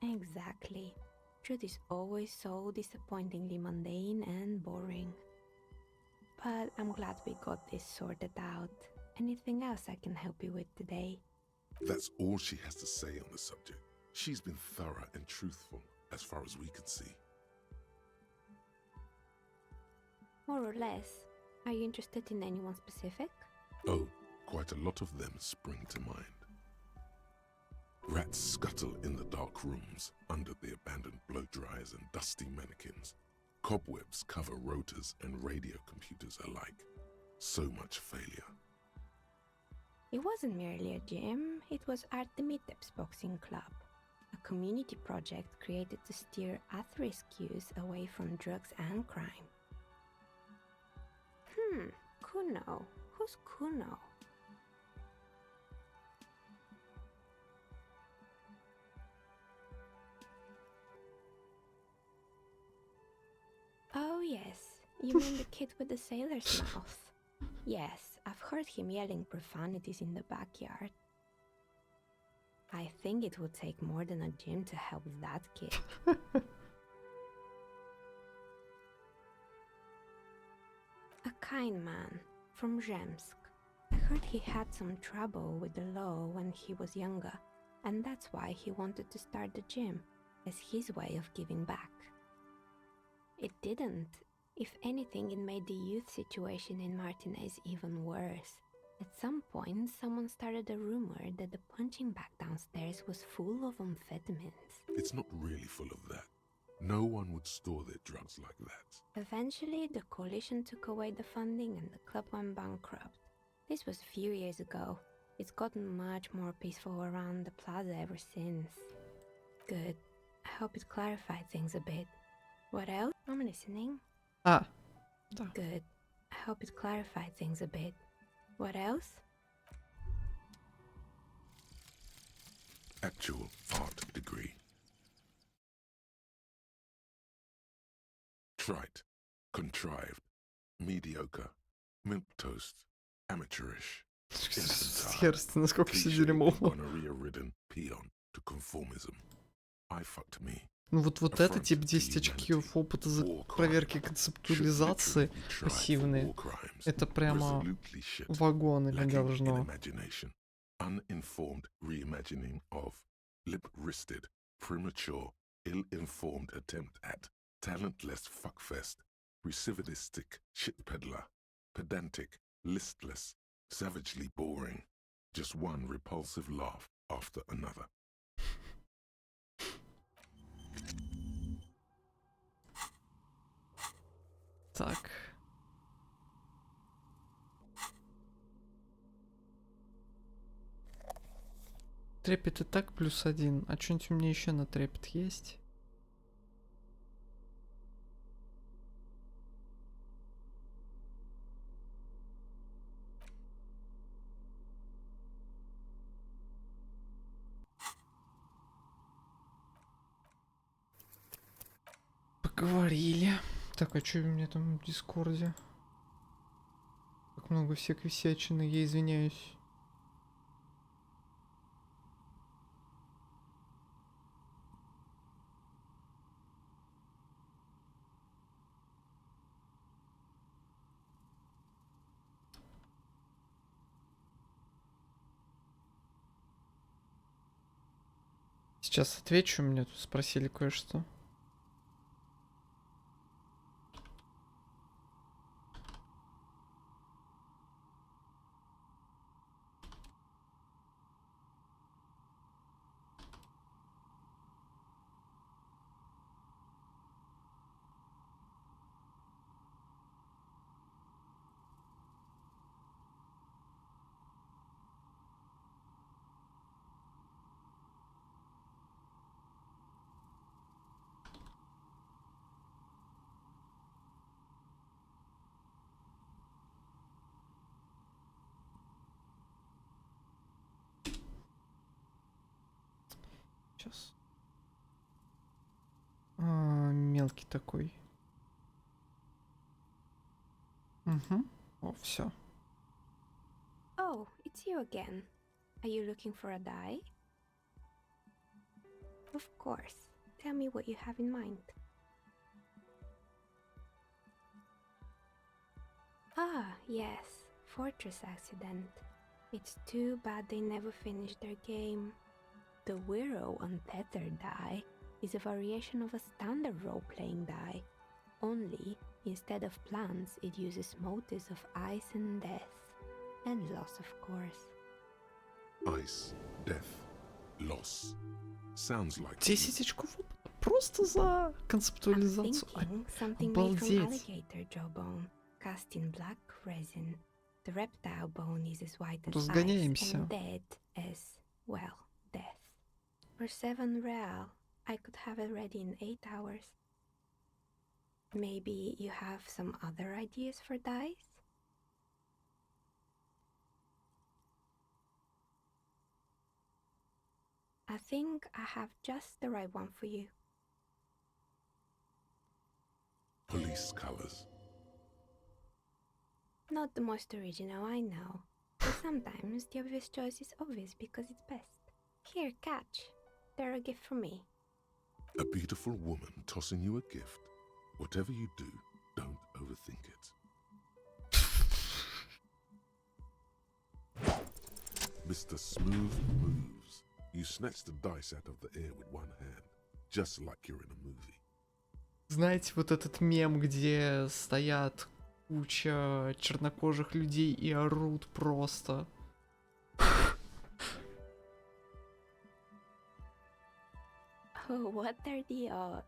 Exactly. Truth is always so disappointingly mundane and boring. But I'm glad we got this sorted out. Anything else I can help you with today? That's all she has to say on the subject. She's been thorough and truthful, as far as we can see. More or less. Are you interested in anyone specific? Oh, quite a lot of them spring to mind. Rats scuttle in the dark rooms, under the abandoned blow dryers and dusty mannequins. Cobwebs cover rotors and radio computers alike. So much failure. It wasn't merely a gym, it was Artemiteps Boxing Club, a community project created to steer at-risk youth away from drugs and crime. Kuno. Who's Kuno? Oh yes, you mean the kid with the sailor's mouth. Yes, I've heard him yelling profanities in the backyard. I think it would take more than a gym to help that kid. A kind man from Zemsk. I heard he had some trouble with the law when he was younger, and that's why he wanted to start the gym, as his way of giving back. It didn't. If anything, it made the youth situation in Martinez even worse. At some point, someone started a rumor that the punching bag downstairs was full of amphetamines. It's not really full of that. No one would store their drugs like that. Eventually, the coalition took away the funding and the club went bankrupt. This was a few years ago. It's gotten much more peaceful around the plaza ever since. Good. I hope it clarified things a bit. What else? I'm listening. Да. Good. I hope it clarified things a bit. What else? Actual art degree. Trite, contrived, mediocre, milquetoast, amateurish, Херсти, насколько все дерьмово. gonorrhea-ridden peon to conformism. I fucked me. Ну вот это тип 10 очков опыта за проверки концептуализации пассивные. Это прямо вагонами должно. Uninformed reimagining of lip-wristed, premature, ill-informed attempt at talentless fuckfest, recidivistic shit peddler, pedantic, listless, savagely boring, just one repulsive laugh after another. Так. Трепет и так +1. А что-нибудь у меня еще на трепет есть? Поговорили. Так, а что у меня там в Дискорде? Как много всякой всячины, я извиняюсь. Сейчас отвечу, меня тут спросили кое-что. сейчас. Мелкий такой. Угу. О, все. Oh, it's you again. Are you looking for a die? Of course. Tell me what you have in mind. Ah, yes. Fortress accident. It's too bad they never finished their game. The Wiro Untethered die is a variation of a standard role-playing die. Only, instead of plants, it uses motives of ice and death. And loss, of course. Ice, death, loss. Sounds like 10 очков опыта. Просто за I'm концептуализацию. thinking something made from Обалдеть. alligator jawbone, cast in black resin. The reptile bone is as white as ice Разгоняемся. and dead as, well, death. For 7 real, I could have it ready in 8 hours. Maybe you have some other ideas for dice? I think I have just the right one for you. police colors. Not the most original, I know. But sometimes the obvious choice is obvious because it's best. Here, catch. They're a gift from me. A beautiful woman tossing you a gift. Whatever you do, don't overthink it. Mr. Smooth moves. You snatch the dice out of the air with one hand, just like you're in a movie. Знаете, вот этот мем, где стоят куча чернокожих людей и орут просто. Oh, what are the odds?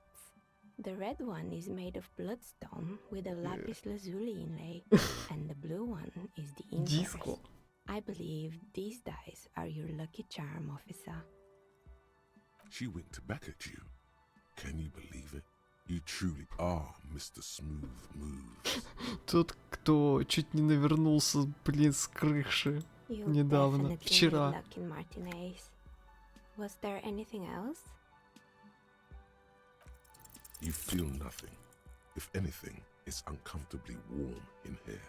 The red one is made of bloodstone with a lapis lazuli inlay, and the blue one is the inverse. Диско. I believe these dice are your lucky charm, officer. She winked back at you. Can you believe it? You truly are Mr. Smooth Moves. Тот, кто чуть не навернулся, блин, с крыши. You Недавно, definitely вчера. made luck in Martinez. Was there anything else? You feel nothing. If anything, it's uncomfortably warm in here.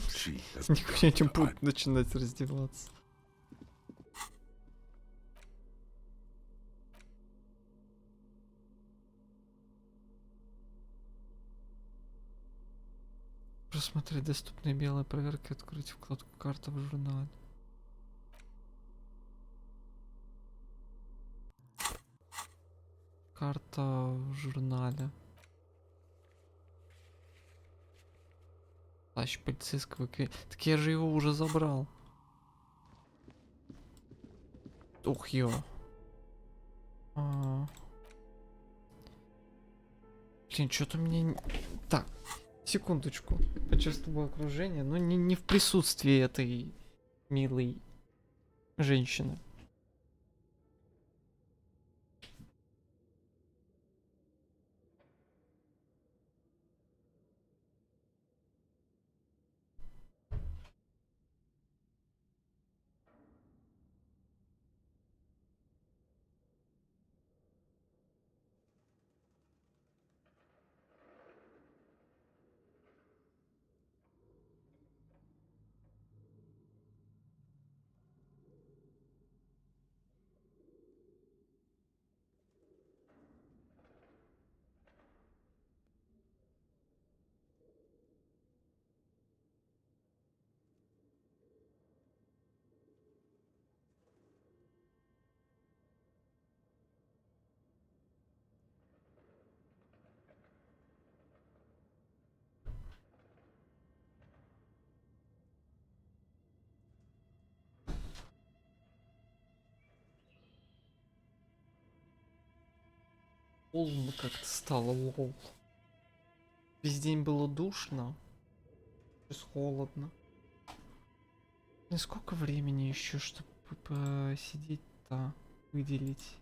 She has Нихуя не begun to будет начинать раздеваться. Просмотреть доступные белые проверки, открыть вкладку «Карта» в журнале. Карта в журнале. Плащ полицейского Так я же его уже забрал. Ух, ё. Блин, что-то мне... Так, секундочку. Почувствовал окружение, но не в присутствии этой милой женщины. Холодно как-то стало, лол. Весь день было душно. Сейчас холодно. И сколько времени еще, чтобы посидеть-то, выделить?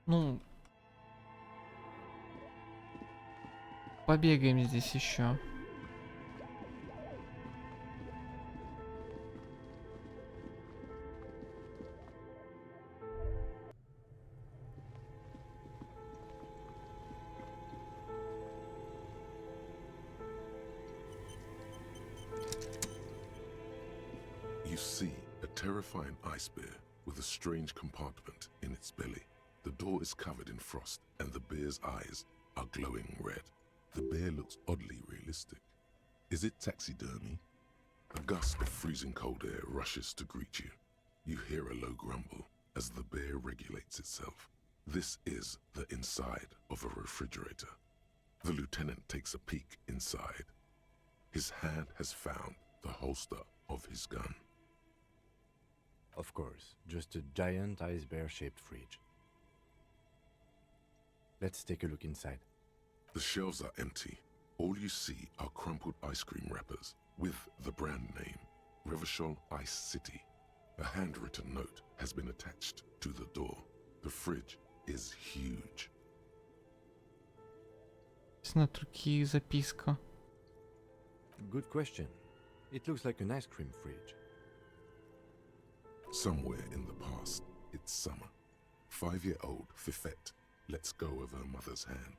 Ну, побегаем здесь еще. You see a terrifying ice bear with a strange compartment in its belly. The door is covered in frost, and the bear's eyes are glowing red. The bear looks oddly realistic. Is it taxidermy? A gust of freezing cold air rushes to greet you. You hear a low grumble as the bear regulates itself. This is the inside of a refrigerator. The lieutenant takes a peek inside. His hand has found the holster of his gun. Of course, just a giant ice bear-shaped fridge. Let's take a look inside. The shelves are empty. All you see are crumpled ice cream wrappers with the brand name, Revachol Ice City. A handwritten note has been attached to the door. The fridge is huge. От руки записка. Good question. It looks like an ice cream fridge. Somewhere in the past, it's summer. 5-year-old Fifette lets go of her mother's hand,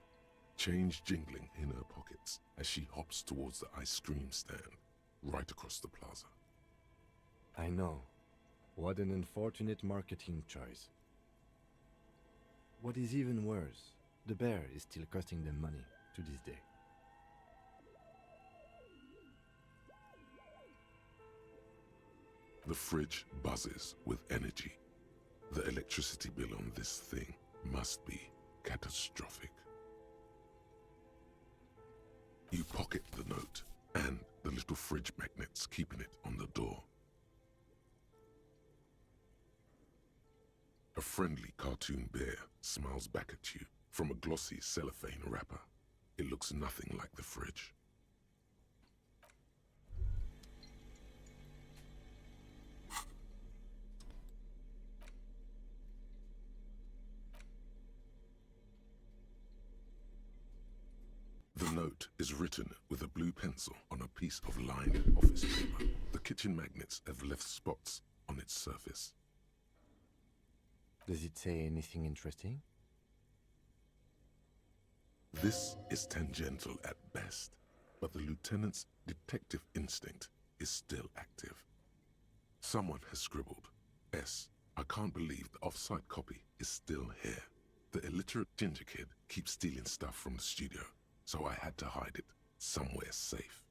change jingling in her pockets as she hops towards the ice cream stand right across the plaza. I know. What an unfortunate marketing choice. What is even worse, the bear is still costing them money to this day. The fridge buzzes with energy. The electricity bill on this thing must be catastrophic. You pocket the note and the little fridge magnets keeping it on the door. A friendly cartoon bear smiles back at you from a glossy cellophane wrapper. It looks nothing like the fridge. The note is written with a blue pencil on a piece of lined office paper. The kitchen magnets have left spots on its surface. Does it say anything interesting? This is tangential at best, but the lieutenant's detective instinct is still active. Someone has scribbled, S. I can't believe the off-site copy is still here. The illiterate ginger kid keeps stealing stuff from the studio, so I had to hide it somewhere safe.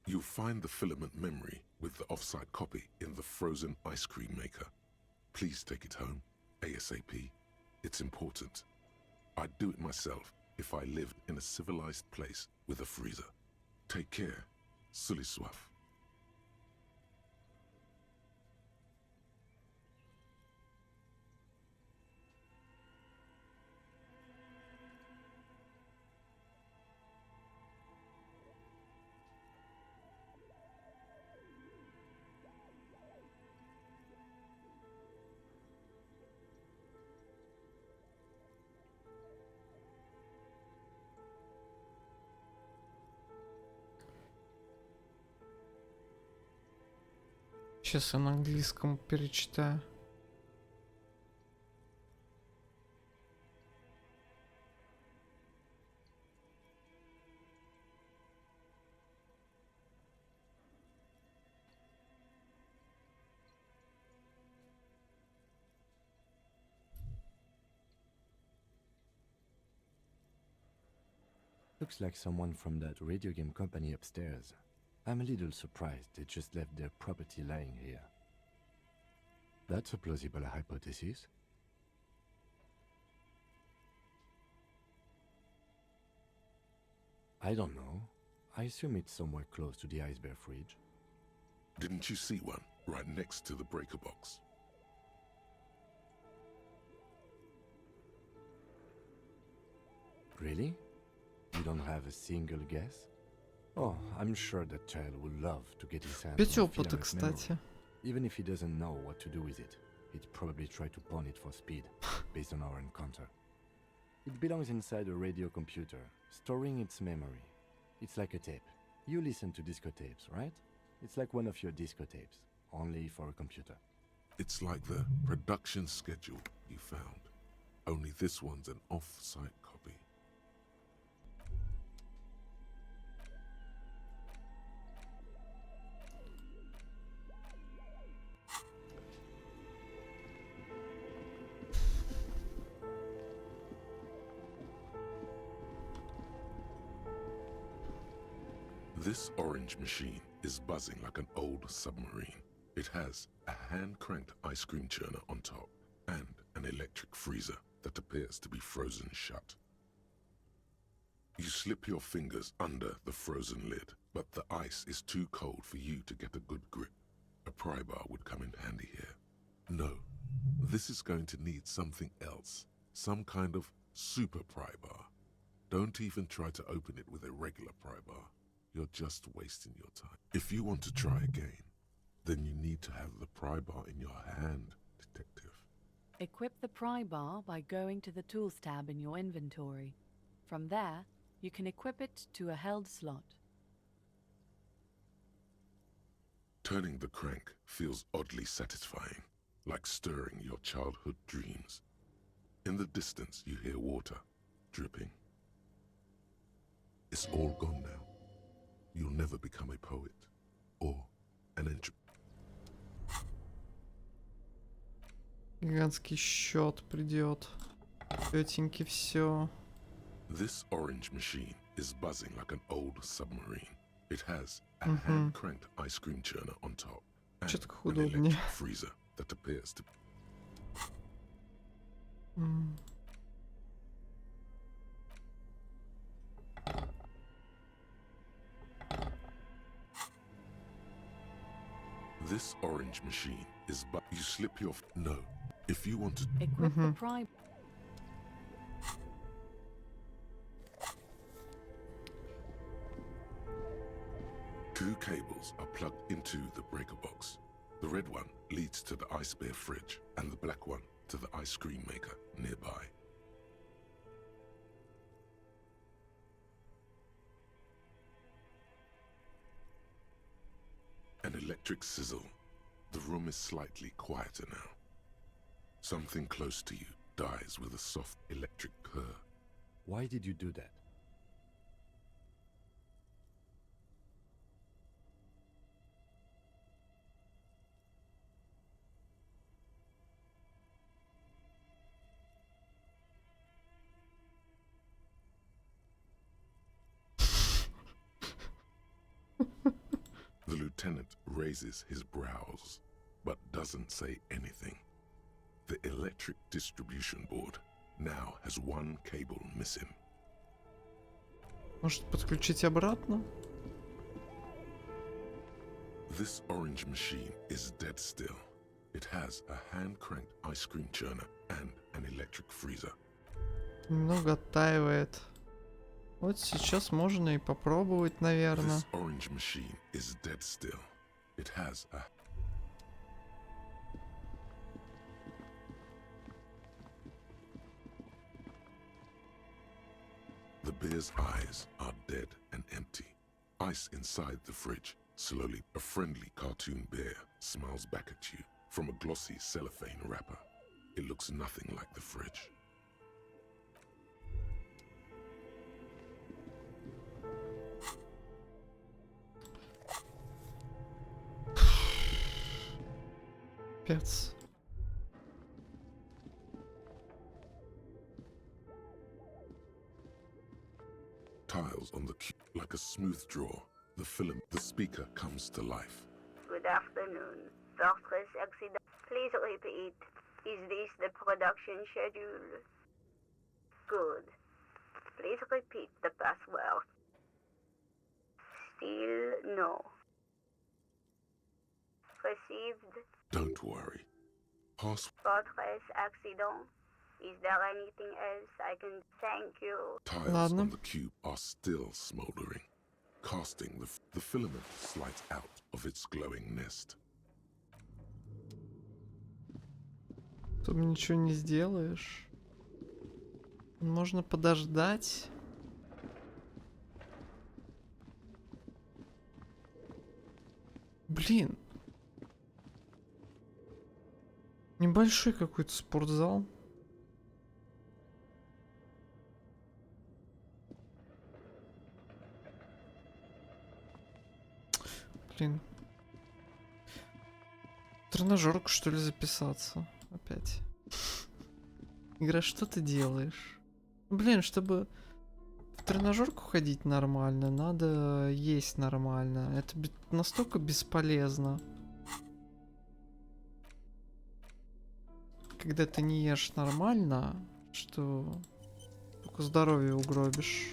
You'll find the filament memory with the off-site copy in the frozen ice cream maker. Please take it home, ASAP. It's important. I'd do it myself if I lived in a civilized place with a freezer. Take care, Sully Soif. Сейчас я на английском перечитаю. Looks like someone from that radio game company upstairs. I'm a little surprised they just left their property lying here. That's a plausible hypothesis. I don't know. I assume it's somewhere close to the ice bear fridge. Didn't you see one right next to the breaker box? Really? You don't have a single guess? Oh, I'm sure that child would love to get his hands Пять on a опыта, filament memory. кстати. Even if he doesn't know what to do with it, he'd probably try to pawn it for speed, based on our encounter. It belongs inside a radio computer, storing its memory. It's like a tape. You listen to disco tapes, right? It's like one of your disco tapes, only for a computer. It's like the production schedule you found. Only this one's an off-site copy. This orange machine is buzzing like an old submarine. It has a hand-cranked ice cream churner on top and an electric freezer that appears to be frozen shut. You slip your fingers under the frozen lid, but the ice is too cold for you to get a good grip. A pry bar would come in handy here. No, this is going to need something else, some kind of super pry bar. Don't even try to open it with a regular pry bar. You're just wasting your time. If you want to try again, then you need to have the pry bar in your hand, detective. Equip the pry bar by going to the Tools tab in your inventory. From there, you can equip it to a held slot. Turning the crank feels oddly satisfying, like stirring your childhood dreams. In the distance, you hear water dripping. It's all gone now. You'll never become a poet or an entrepreneur. Гигантский счет придет. Тетеньки, все. This orange machine is buzzing like an old submarine. It has a hand-cranked ice cream churner on top and Чё-то an удобнее. electric freezer that appears to... This orange machine is you slip your... No. If you want to... Equip the pry... Two cables are plugged into the breaker box. The red one leads to the ice bear fridge and the black one to the ice cream maker nearby. An electric sizzle. The room is slightly quieter now. Something close to you dies with a soft electric purr. Why did you do that? The lieutenant raises his brows, but doesn't say anything. The electric distribution board now has one cable missing. Может подключить обратно? This orange machine is dead still. It has a hand-cranked ice cream churner and an electric freezer. Немного оттаивает. Вот сейчас можно и попробовать, наверное. This orange machine is dead still. It has a... The bear's eyes are dead and empty. Ice inside the fridge. Slowly, a friendly cartoon bear smiles back at you from a glossy cellophane wrapper. It looks nothing like the fridge. Пец. Tiles on the cube like a smooth draw. The speaker comes to life. Good afternoon. Fortress accident. Please repeat. Is this the production schedule? Good. Please repeat the password. Still no. Received. Don't worry. Fortress accident. Is there anything else I can thank you? Tiles on the cube are still smoldering. Casting the filament slides out of its glowing nest. Тут ничего не сделаешь. Можно подождать. Блин. Небольшой какой-то спортзал. Блин. Тренажерку, что ли, записаться? Опять. Игра, что ты делаешь? Блин, чтобы тренажерку ходить нормально, надо есть нормально. Это настолько бесполезно. Когда ты не ешь нормально, что только здоровье угробишь.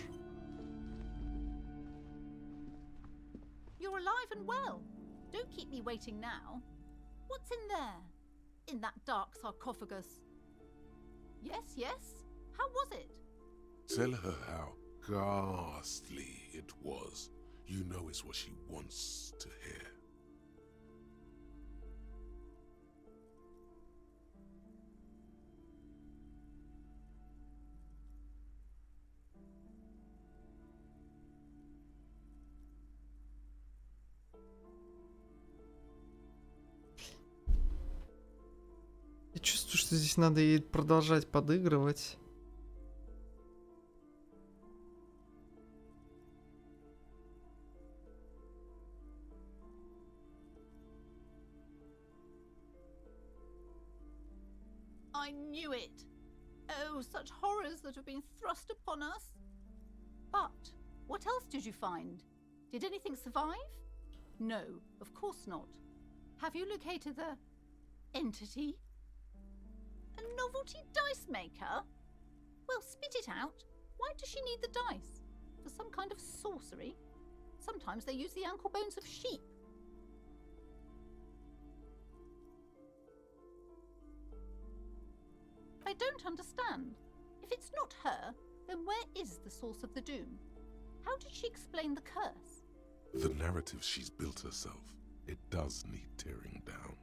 You're alive and well. Don't keep me waiting now. What's in there? In that dark sarcophagus? Yes, yes. How was it? Tell her how ghastly it was. You know it's what she wants to hear. Я чувствую, что здесь надо ей продолжать подыгрывать. I knew it. Oh, such horrors that have been thrust upon us. But what else did you find? Did anything survive? No, of course not. Have you located the entity? A novelty dice maker? Well, spit it out. Why does she need the dice? For some kind of sorcery? Sometimes they use the ankle bones of sheep. I don't understand. If it's not her, then where is the source of the doom? How did she explain the curse? The narrative she's built herself, it does need tearing down.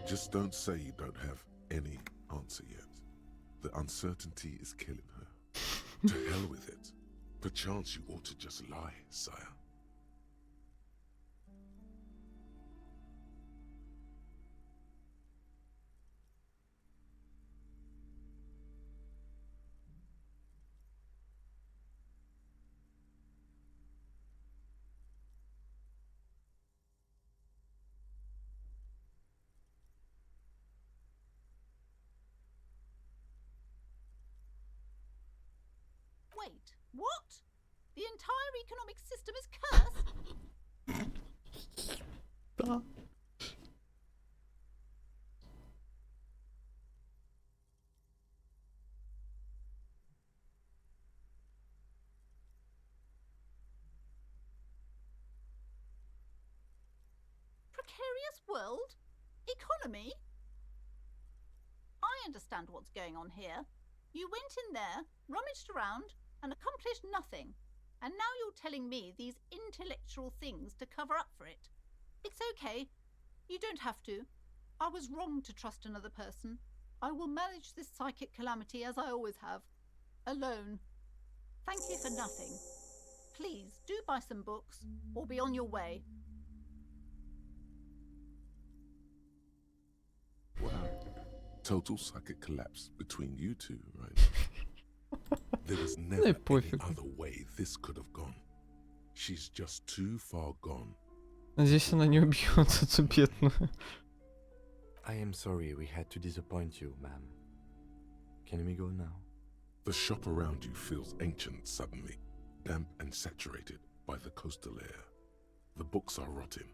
Just don't say you don't have any answer yet. The uncertainty is killing her. To hell with it. Perchance you ought to just lie, sire. Wait, what? The entire economic system is cursed? Да. Precarious world? Economy? I understand what's going on here. You went in there, rummaged around, and accomplished nothing. And now you're telling me these intellectual things to cover up for it. It's okay. You don't have to. I was wrong to trust another person. I will manage this psychic calamity as I always have. Alone. Thank you for nothing. Please, do buy some books, or be on your way. Wow. Total psychic collapse between you two, right? There was never any other way this could have gone. She's just too far gone. Надеюсь, она не убьет эту бедную. I am sorry we had to disappoint you, ma'am. Can we go now? The shop around you feels ancient suddenly, damp and saturated by the coastal air. The books are rotting.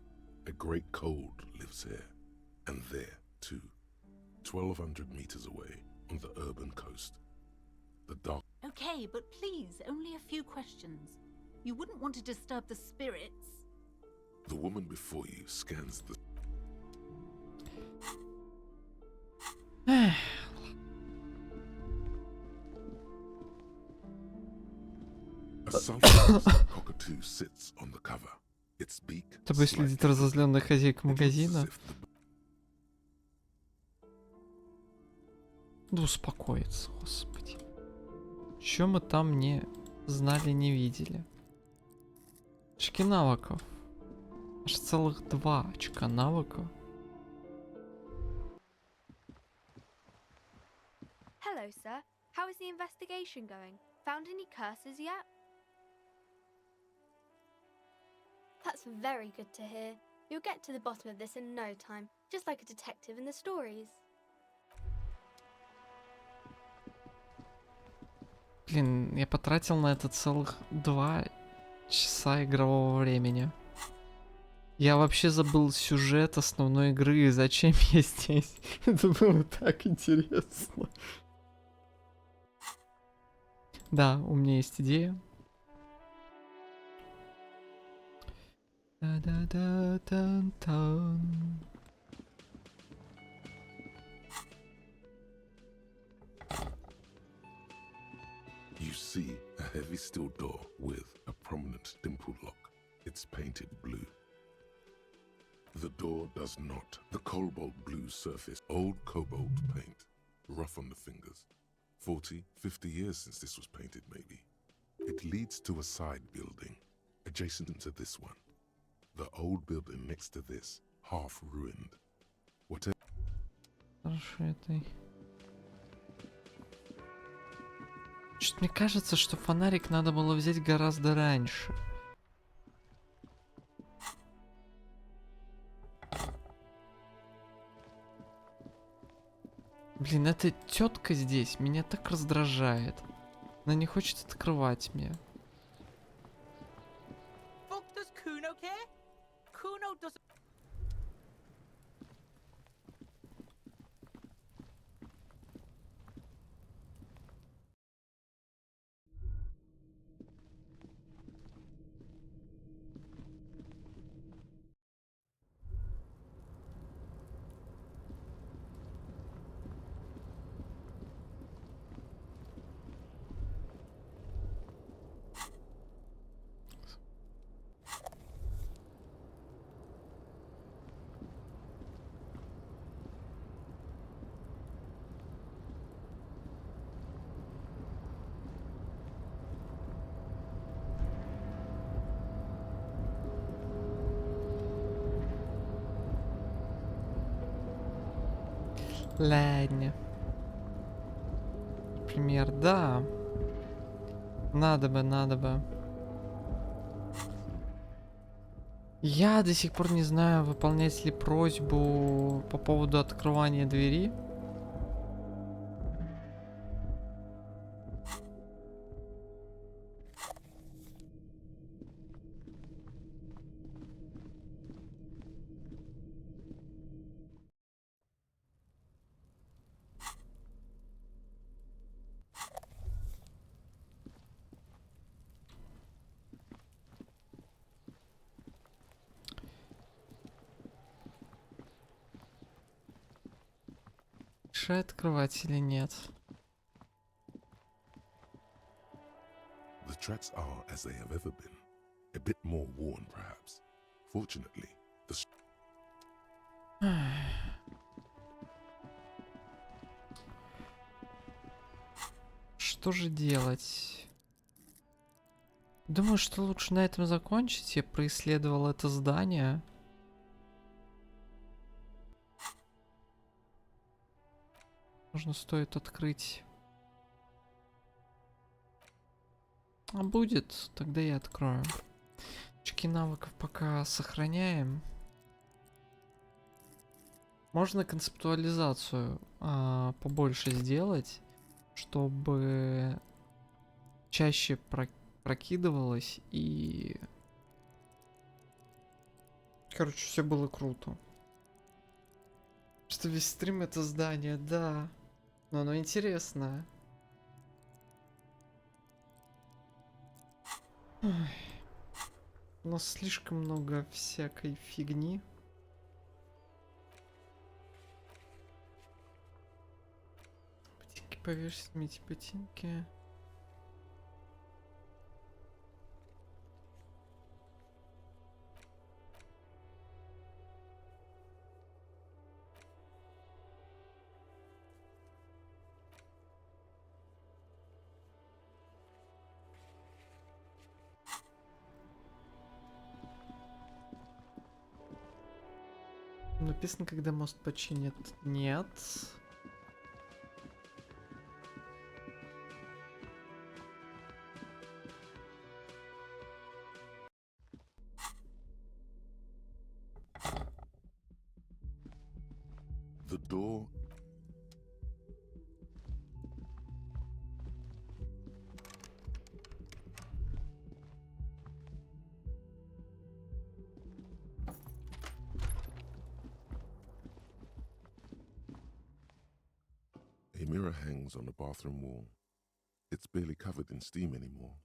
A great cold lives here, and there too, 1,200 meters away on the urban coast. The dark. Okay, but please, only a few questions. You wouldn't want to disturb the spirits. The woman before you scans the. A sulphurous cockatoo sits on the cover. Its beak. Тобой следит разозленная хозяйка магазина. Да успокоиться, господи. Чё мы там не знали, не видели? Очки навыков. Аж целых 2 очка навыков. Hello, sir. How is the investigation going? Found any curses yet? That's very good to hear. You'll get to the bottom of this in no time, just like a detective in the stories. Блин, я потратил на это целых 2 часа игрового времени. Я вообще забыл сюжет основной игры, и зачем я здесь. Это было так интересно. Да, у меня есть идея. Да-да-да-тан-тан. You see a heavy steel door with a prominent dimple lock. It's painted blue. The door does not. The cobalt blue surface, old cobalt paint, rough on the fingers. 40, 50 years since this was painted, maybe. It leads to a side building, adjacent to this one. The old building next to this, half ruined. Whatever. Хорошо, это... Что-то мне кажется, что фонарик надо было взять гораздо раньше. Блин, эта тетка здесь меня так раздражает. Она не хочет открывать мне. Ладно. Например, да. Надо бы, надо бы. Я до сих пор не знаю, выполнять ли просьбу по поводу открывания двери. Решай, открывать или нет. The tracks are as they have ever been. A bit more worn, perhaps. Fortunately, the Что же делать? Думаю, что лучше на этом закончить. Я происследовал это здание. Можно стоит открыть. А будет, тогда я открою. Очки навыков пока сохраняем. Можно концептуализацию побольше сделать, чтобы чаще прокидывалось и... Короче, все было круто. Что весь стрим это здание, да. Но оно интересное. Ой. У нас слишком много всякой фигни. Ботинки повешать, снимите ботинки. Написано, когда мост починят. Нет. The door. A mirror hangs on the bathroom wall. It's barely covered in steam anymore.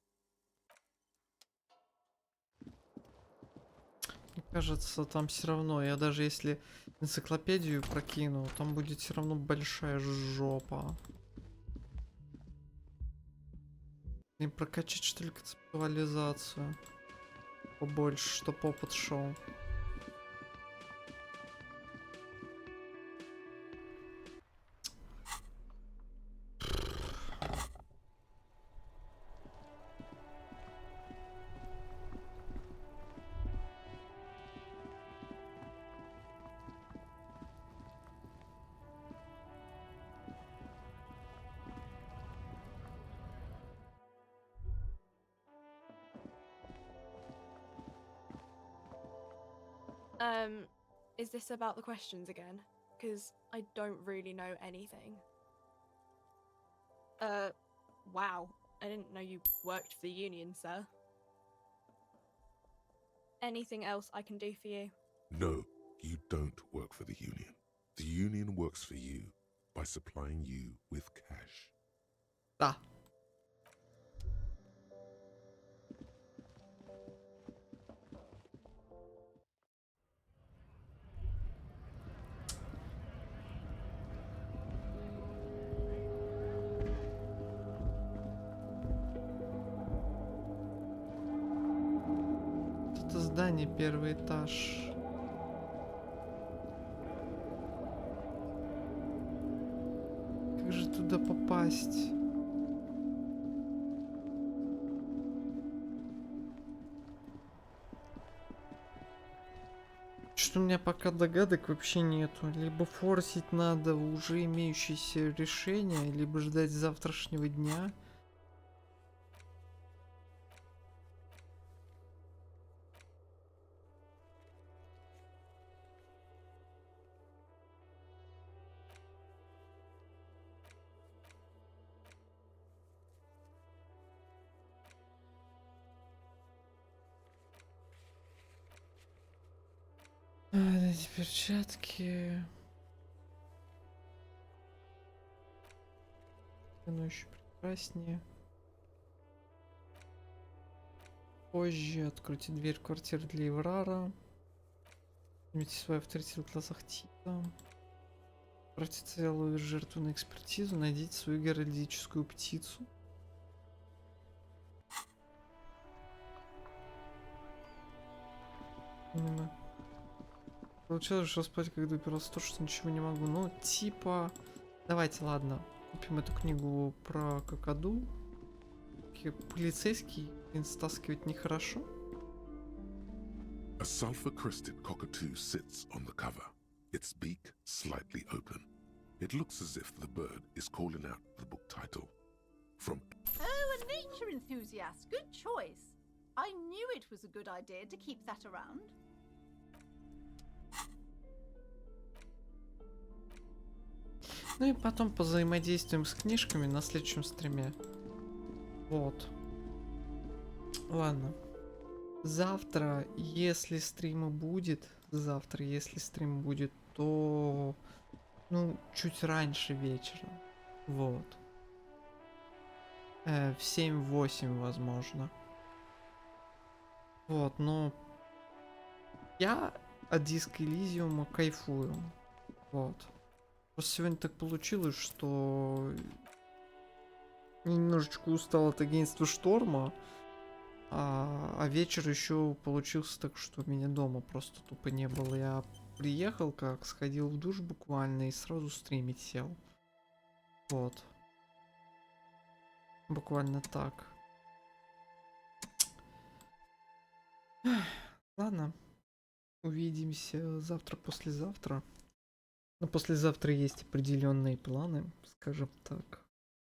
Мне кажется, там все равно, я даже если энциклопедию прокину, там будет все равно большая жопа. И прокачать, что ли, концептуализацию побольше, чтоб опыт шел. Is this about the questions again? Because I don't really know anything. Wow. I didn't know you worked for the union, sir. Anything else I can do for you? No, you don't work for the union. The union works for you by supplying you with cash. Да. Это здание, первый этаж. Как же туда попасть? Что у меня пока догадок вообще нету. Либо форсить надо уже имеющиеся решения, либо ждать завтрашнего дня. Эти перчатки. Оно еще прекраснее. Позже откройте дверь в квартиру для Еврара. Имейте свой авторитет в глазах Тита. Отправьте целую жертву на экспертизу. Найдите свою геральдическую птицу. Именно. Получилось, что спать, когда упирался то, что ничего не могу. Ну, типа... Давайте, ладно. Купим эту книгу про какаду. Полицейский стаскивать нехорошо. A sulfur-crested cockatoo sits on the cover, its beak slightly open. It looks as if the bird is calling out the book title. From Oh, a nature enthusiast. Good choice. I knew it was a good idea to keep that around. Ну и потом позаимодействуем с книжками на следующем стриме. Вот. Ладно. Завтра, если стрима будет, то, ну, чуть раньше вечера. Вот. В 7-8, возможно. Вот, но я от диска Elysium кайфую. Вот. Просто сегодня так получилось, что я немножечко устал от агентства Шторма, а вечер еще получился так, что меня дома просто тупо не было. Я приехал, как сходил в душ буквально и сразу стримить сел. Вот. Буквально так. Ладно. Увидимся завтра-послезавтра. Но послезавтра есть определенные планы, скажем так.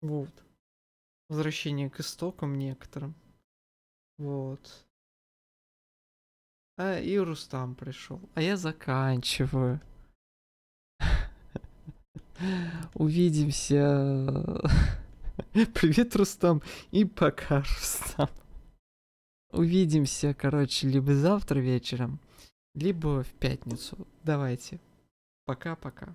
Вот. Возвращение к истокам некоторым. Вот. И Рустам пришел. А я заканчиваю. Увидимся. Привет, Рустам. И пока, Рустам. Увидимся, короче, либо завтра вечером, либо в пятницу. Давайте. Пока-пока.